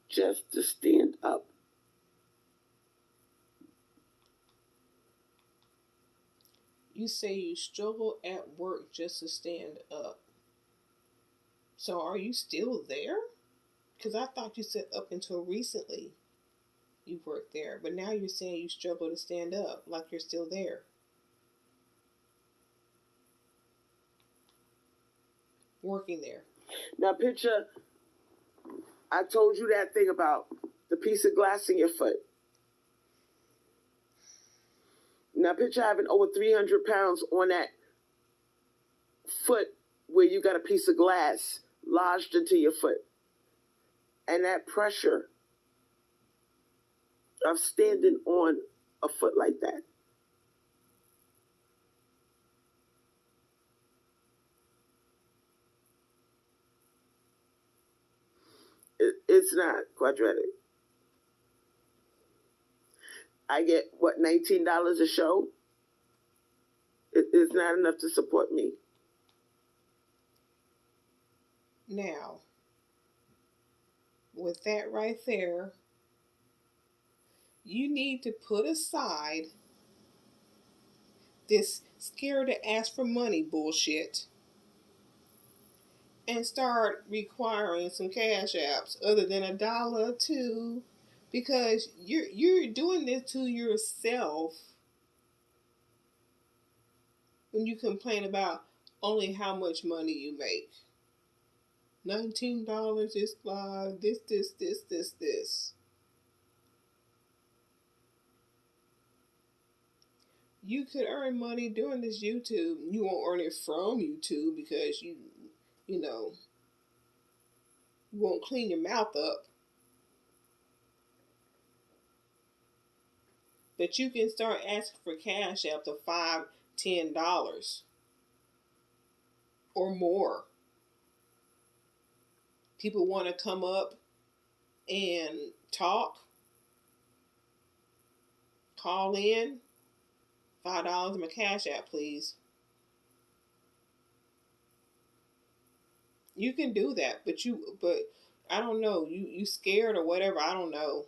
just to stand up. You say you struggle at work just to stand up. So are you still there? Because I thought you said up until recently you worked there, but now you're saying you struggle to stand up like you're still there. Working there. Now picture, I told you that thing about the piece of glass in your foot. Now picture having over 300 pounds on that foot where you got a piece of glass lodged into your foot. And that pressure of standing on a foot like that. It's not quadratic. I get, what, $19 a show? It's not enough to support me. Now, with that right there, you need to put aside this scared to ask for money bullshit and start requiring some cash apps other than $1 or $2, because you're doing this to yourself when you complain about only how much money you make. $19 is live, this. You could earn money doing this YouTube. You won't earn it from YouTube because you know, you won't clean your mouth up. But you can start asking for cash out to $5, $10 or more. People want to come up and talk, call in, $5 in my cash app, please. You can do that, but I don't know, you scared or whatever, I don't know.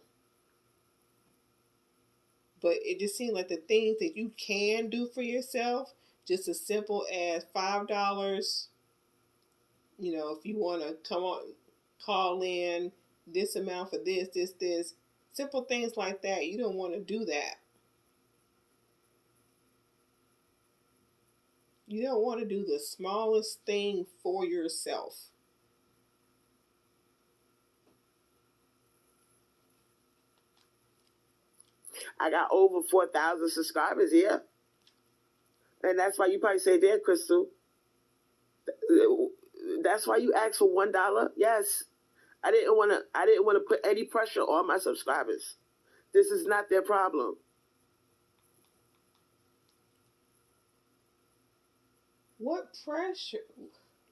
But it just seems like the things that you can do for yourself, just as simple as $5, if you want to come on, call in this amount for this, simple things like that. You don't want to do that. You don't want to do the smallest thing for yourself. I got over 4,000 subscribers here. And that's why you probably say there, Crystal. That's why you asked for $1? Yes. I didn't want to put any pressure on my subscribers. This is not their problem. What pressure?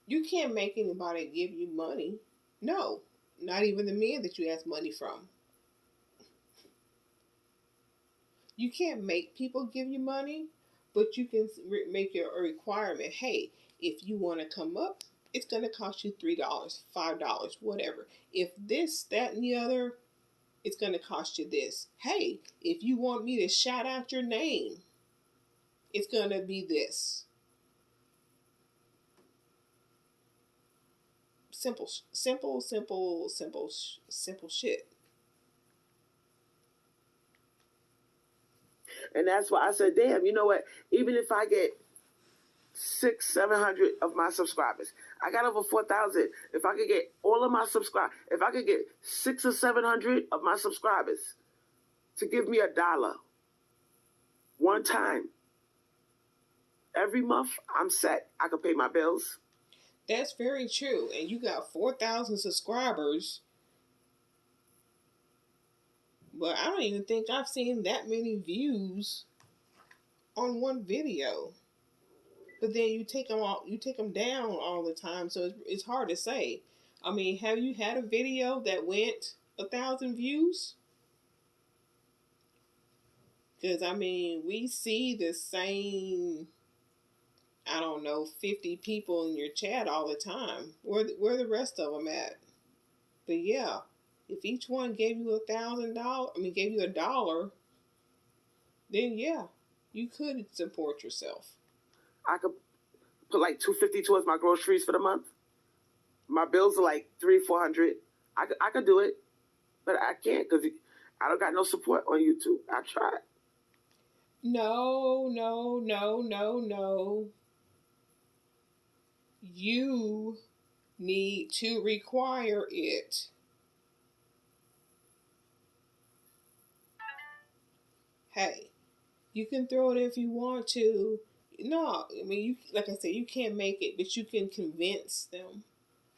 You can't make anybody give you money. No, not even the men that you ask money from. You can't make people give you money, but you can make a requirement. Hey, if you want to come up, it's going to cost you $3, $5, whatever. If this, that, and the other, it's going to cost you this. Hey, if you want me to shout out your name, it's going to be this. Simple shit. And that's why I said, damn, you know what? Even if I get 600-700 of my subscribers, I got over 4,000. If I could get all of my subscribers, if I could get 600 or 700 of my subscribers to give me $1 one time every month, I'm set. I can pay my bills. That's very true. And you got 4,000 subscribers. But I don't even think I've seen that many views on one video. But then you take them down all the time, so it's hard to say. I mean, have you had a video that went 1,000 views? Because I mean, we see the same, 50 people in your chat all the time. Where the rest of them at? But yeah, if each one gave you $1,000, gave you $1, then yeah, you could support yourself. I could put like $250 towards my groceries for the month. My bills are like $300-400. I could do it, but I can't because I don't got no support on YouTube. I tried. No. You need to require it. Hey, you can throw it if you want to. No, like I said, you can't make it, but you can convince them.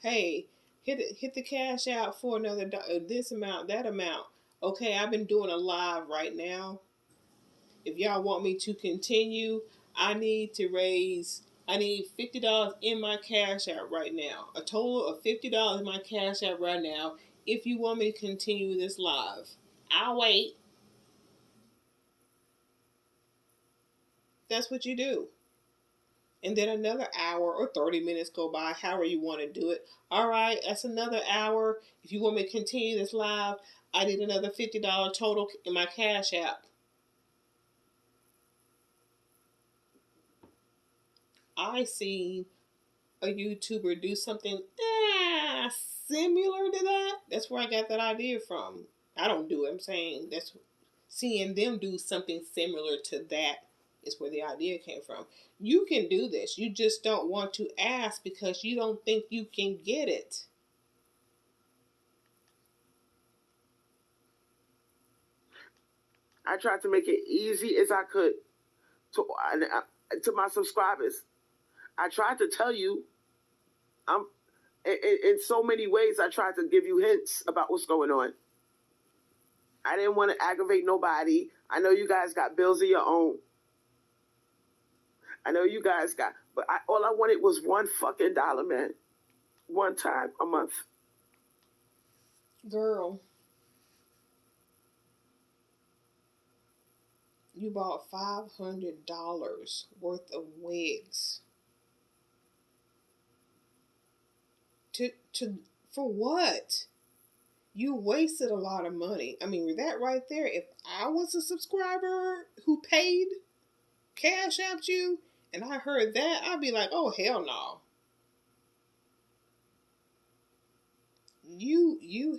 Hey, hit the cash out for another this amount, that amount. Okay, I've been doing a live right now. If y'all want me to continue, I need $50 in my cash app right now. A total of $50 in my cash app right now. If you want me to continue this live, I'll wait. That's what you do. And then another hour or 30 minutes go by, however you want to do it. All right, that's another hour. If you want me to continue this live, I need another $50 total in my cash app. I seen a YouTuber do something similar to that. That's where I got that idea from. I don't do it. I'm saying that's seeing them do something similar to that is where the idea came from. You can do this. You just don't want to ask because you don't think you can get it. I tried to make it easy as I could to to my subscribers. I tried to tell you, I'm in so many ways. I tried to give you hints about what's going on. I didn't want to aggravate nobody. I know you guys got bills of your own. I know you guys got, but all I wanted was one fucking dollar, man. One time a month. Girl, you bought $500 worth of wigs. To for what? You wasted a lot of money. I mean, that right there, if I was a subscriber who paid Cashapp you and I heard that, I'd be like, oh, hell no. You,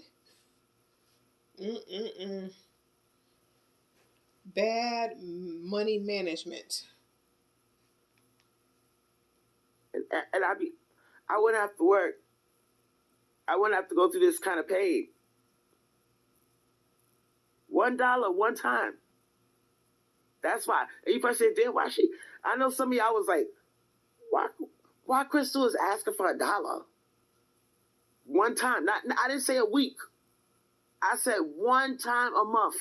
bad money management. And I wouldn't have to work. I wouldn't have to go through this kind of pain. $1 one time. That's why. And you probably say, damn, why she? I know some of y'all was like, why Crystal is asking for $1? One time. I didn't say a week. I said one time a month.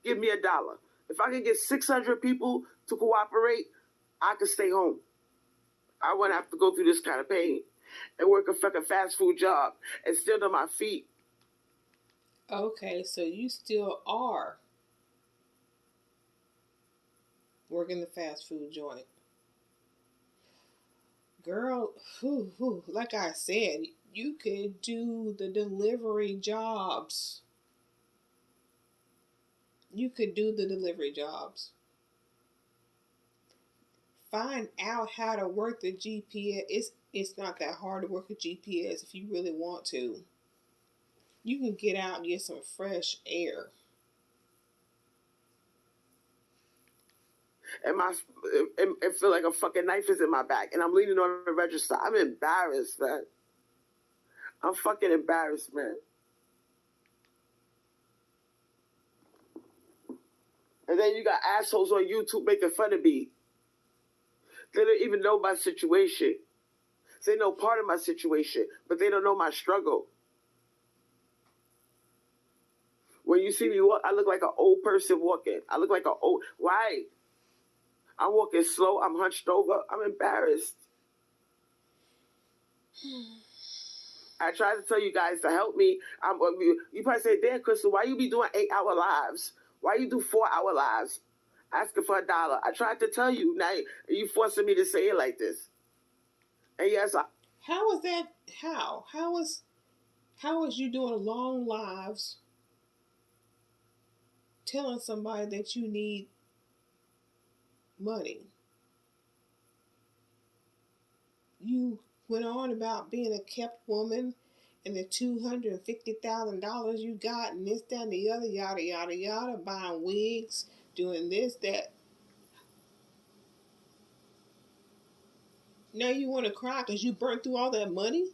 Give me $1. If I can get 600 people to cooperate, I can stay home. I wouldn't have to go through this kind of pain and work a fucking fast food job and still on my feet. Okay, so you still are working the fast food joint. Girl, like I said, you could do the delivery jobs. You could do the delivery jobs. Find out how to work the GPS. It's not that hard to work a GPS if you really want to. You can get out and get some fresh air. And it feel like a fucking knife is in my back, and I'm leaning on the register. I'm embarrassed, man. I'm fucking embarrassed, man. And then you got assholes on YouTube making fun of me. They don't even know my situation. They know part of my situation, but they don't know my struggle. When you see me walk, I look like an old person walking. I look like an old... Why? I'm walking slow. I'm hunched over. I'm embarrassed. I tried to tell you guys to help me. You probably say, damn, Crystal, why you be doing 8-hour lives? Why you do 4-hour lives? Asking for $1. I tried to tell you. Now you forcing me to say it like this. And yes, how is that? How is you doing long lives telling somebody that you need money? You went on about being a kept woman and the $250,000 you got and this, that, and the other, yada, yada, yada, buying wigs, doing this, that. Now you want to cry because you burnt through all that money?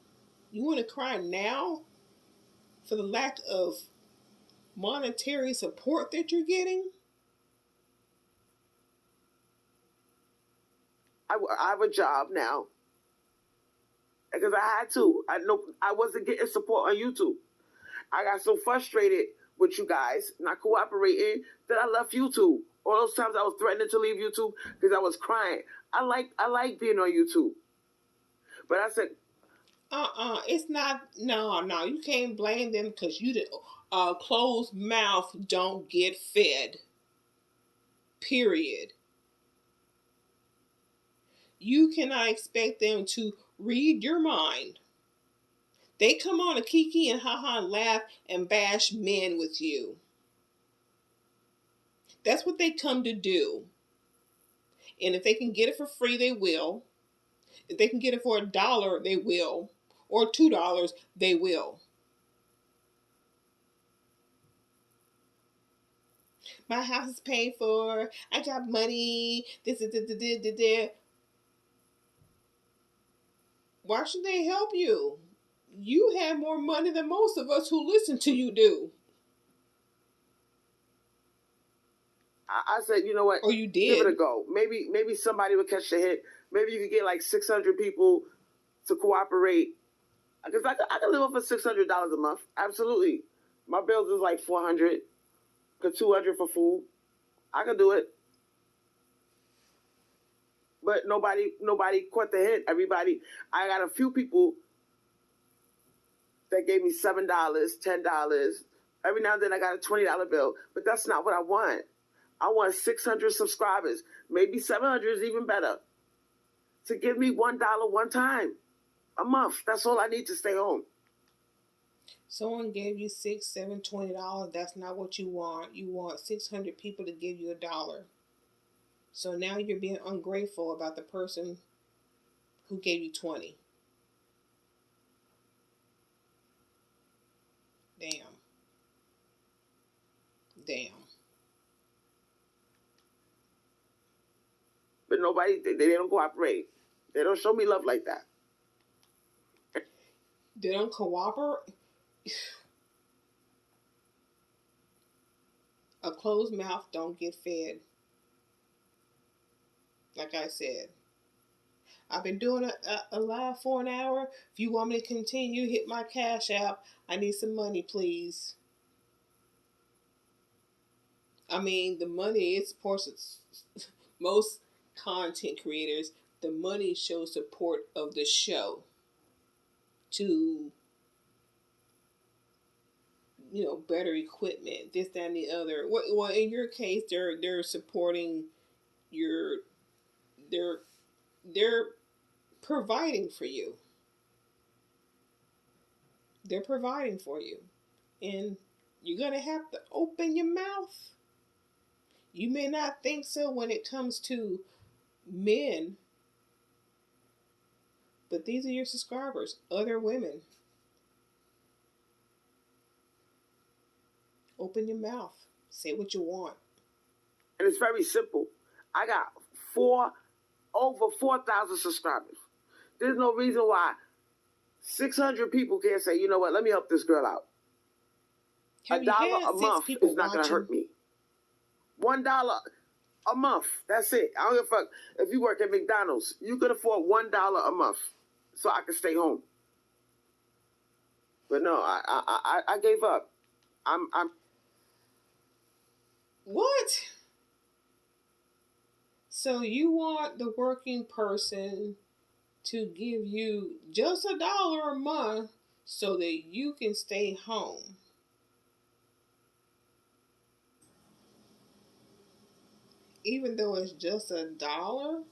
You want to cry now for the lack of monetary support that you're getting? I have a job now. Because I had to. I wasn't getting support on YouTube. I got so frustrated with you guys not cooperating that I left YouTube. All those times I was threatening to leave YouTube because I was crying. I like being on YouTube. But I said, it's not. No, you can't blame them because you did. Closed mouth don't get fed. Period. You cannot expect them to read your mind. They come on a kiki and haha and laugh and bash men with you. That's what they come to do. And if they can get it for free, they will. If they can get it for $1, they will. Or $2, they will. My house is paid for. I got money. This. Why should they help you? You have more money than most of us who listen to you do. I said, you know what? Or you Give it a did. go. Maybe somebody will catch the hit. Maybe you could get like 600 people to cooperate. Because I can live off of $600 a month. Absolutely. My bills is like 400, for 200 for food. I can do it. But nobody caught the hit. Everybody, I got a few people that gave me $7, $10. Every now and then I got a $20 bill. But that's not what I want. I want 600 subscribers. Maybe 700 is even better. To give me $1 one time a month. That's all I need to stay home. Someone gave you $6, $7, $20. That's not what you want. You want 600 people to give you $1. So now you're being ungrateful about the person who gave you 20. Damn. But nobody, they don't cooperate. They don't show me love like that. They don't cooperate. A closed mouth don't get fed. Like I said, I've been doing a live for an hour. If you want me to continue, hit my Cashapp. I need some money, please. I mean, the money, it supports most content creators. The money shows support of the show to, better equipment, this, that, and the other. Well, in your case, they're supporting your, they're providing for you. They're providing for you. And you're going to have to open your mouth. You may not think so when it comes to men, but these are your subscribers, other women. Open your mouth. Say what you want. And it's very simple. I got over 4,000 subscribers. There's no reason why 600 people can't say, you know what, let me help this girl out. Have $1 a month is not going to hurt me. $1 a month. That's it. I don't give a fuck. If you work at McDonald's, you can afford $1 a month so I can stay home. But no, I gave up. I'm What? So you want the working person to give you just $1 a month so that you can stay home? Even though it's just $1?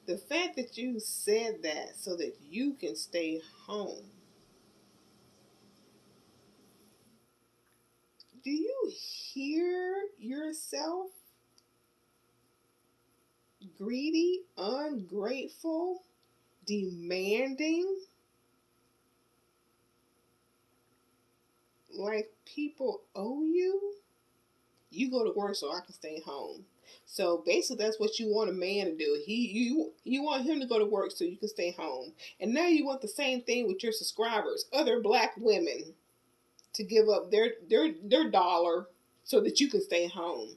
The fact that you said that so that you can stay home. Do you hear yourself? Greedy, ungrateful, demanding. Like people owe you. You go to work so I can stay home. So basically, that's what you want a man to do. You want him to go to work so you can stay home. And now you want the same thing with your subscribers, other black women, to give up their dollar so that you can stay home.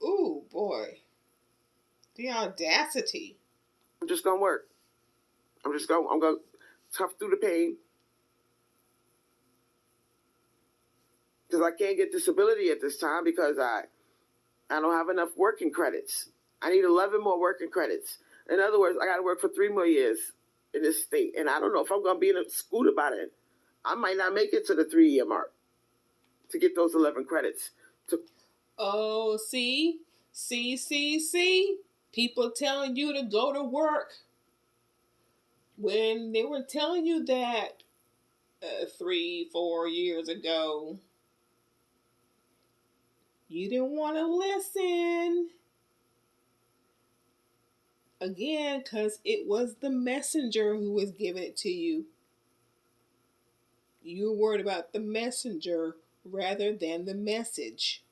Ooh, boy. The audacity. I'm just going to work. I'm going to tough through the pain. Because I can't get disability at this time because I don't have enough working credits. I need 11 more working credits. In other words, I got to work for 3 more years in this state. And I don't know if I'm going to be in a school about it. I might not make it to the 3-year mark to get those 11 credits. Oh, see? People telling you to go to work. When they were telling you that 3-4 years ago, you didn't want to listen. Again, because it was the messenger who was giving it to you. You're worried about the messenger rather than the message.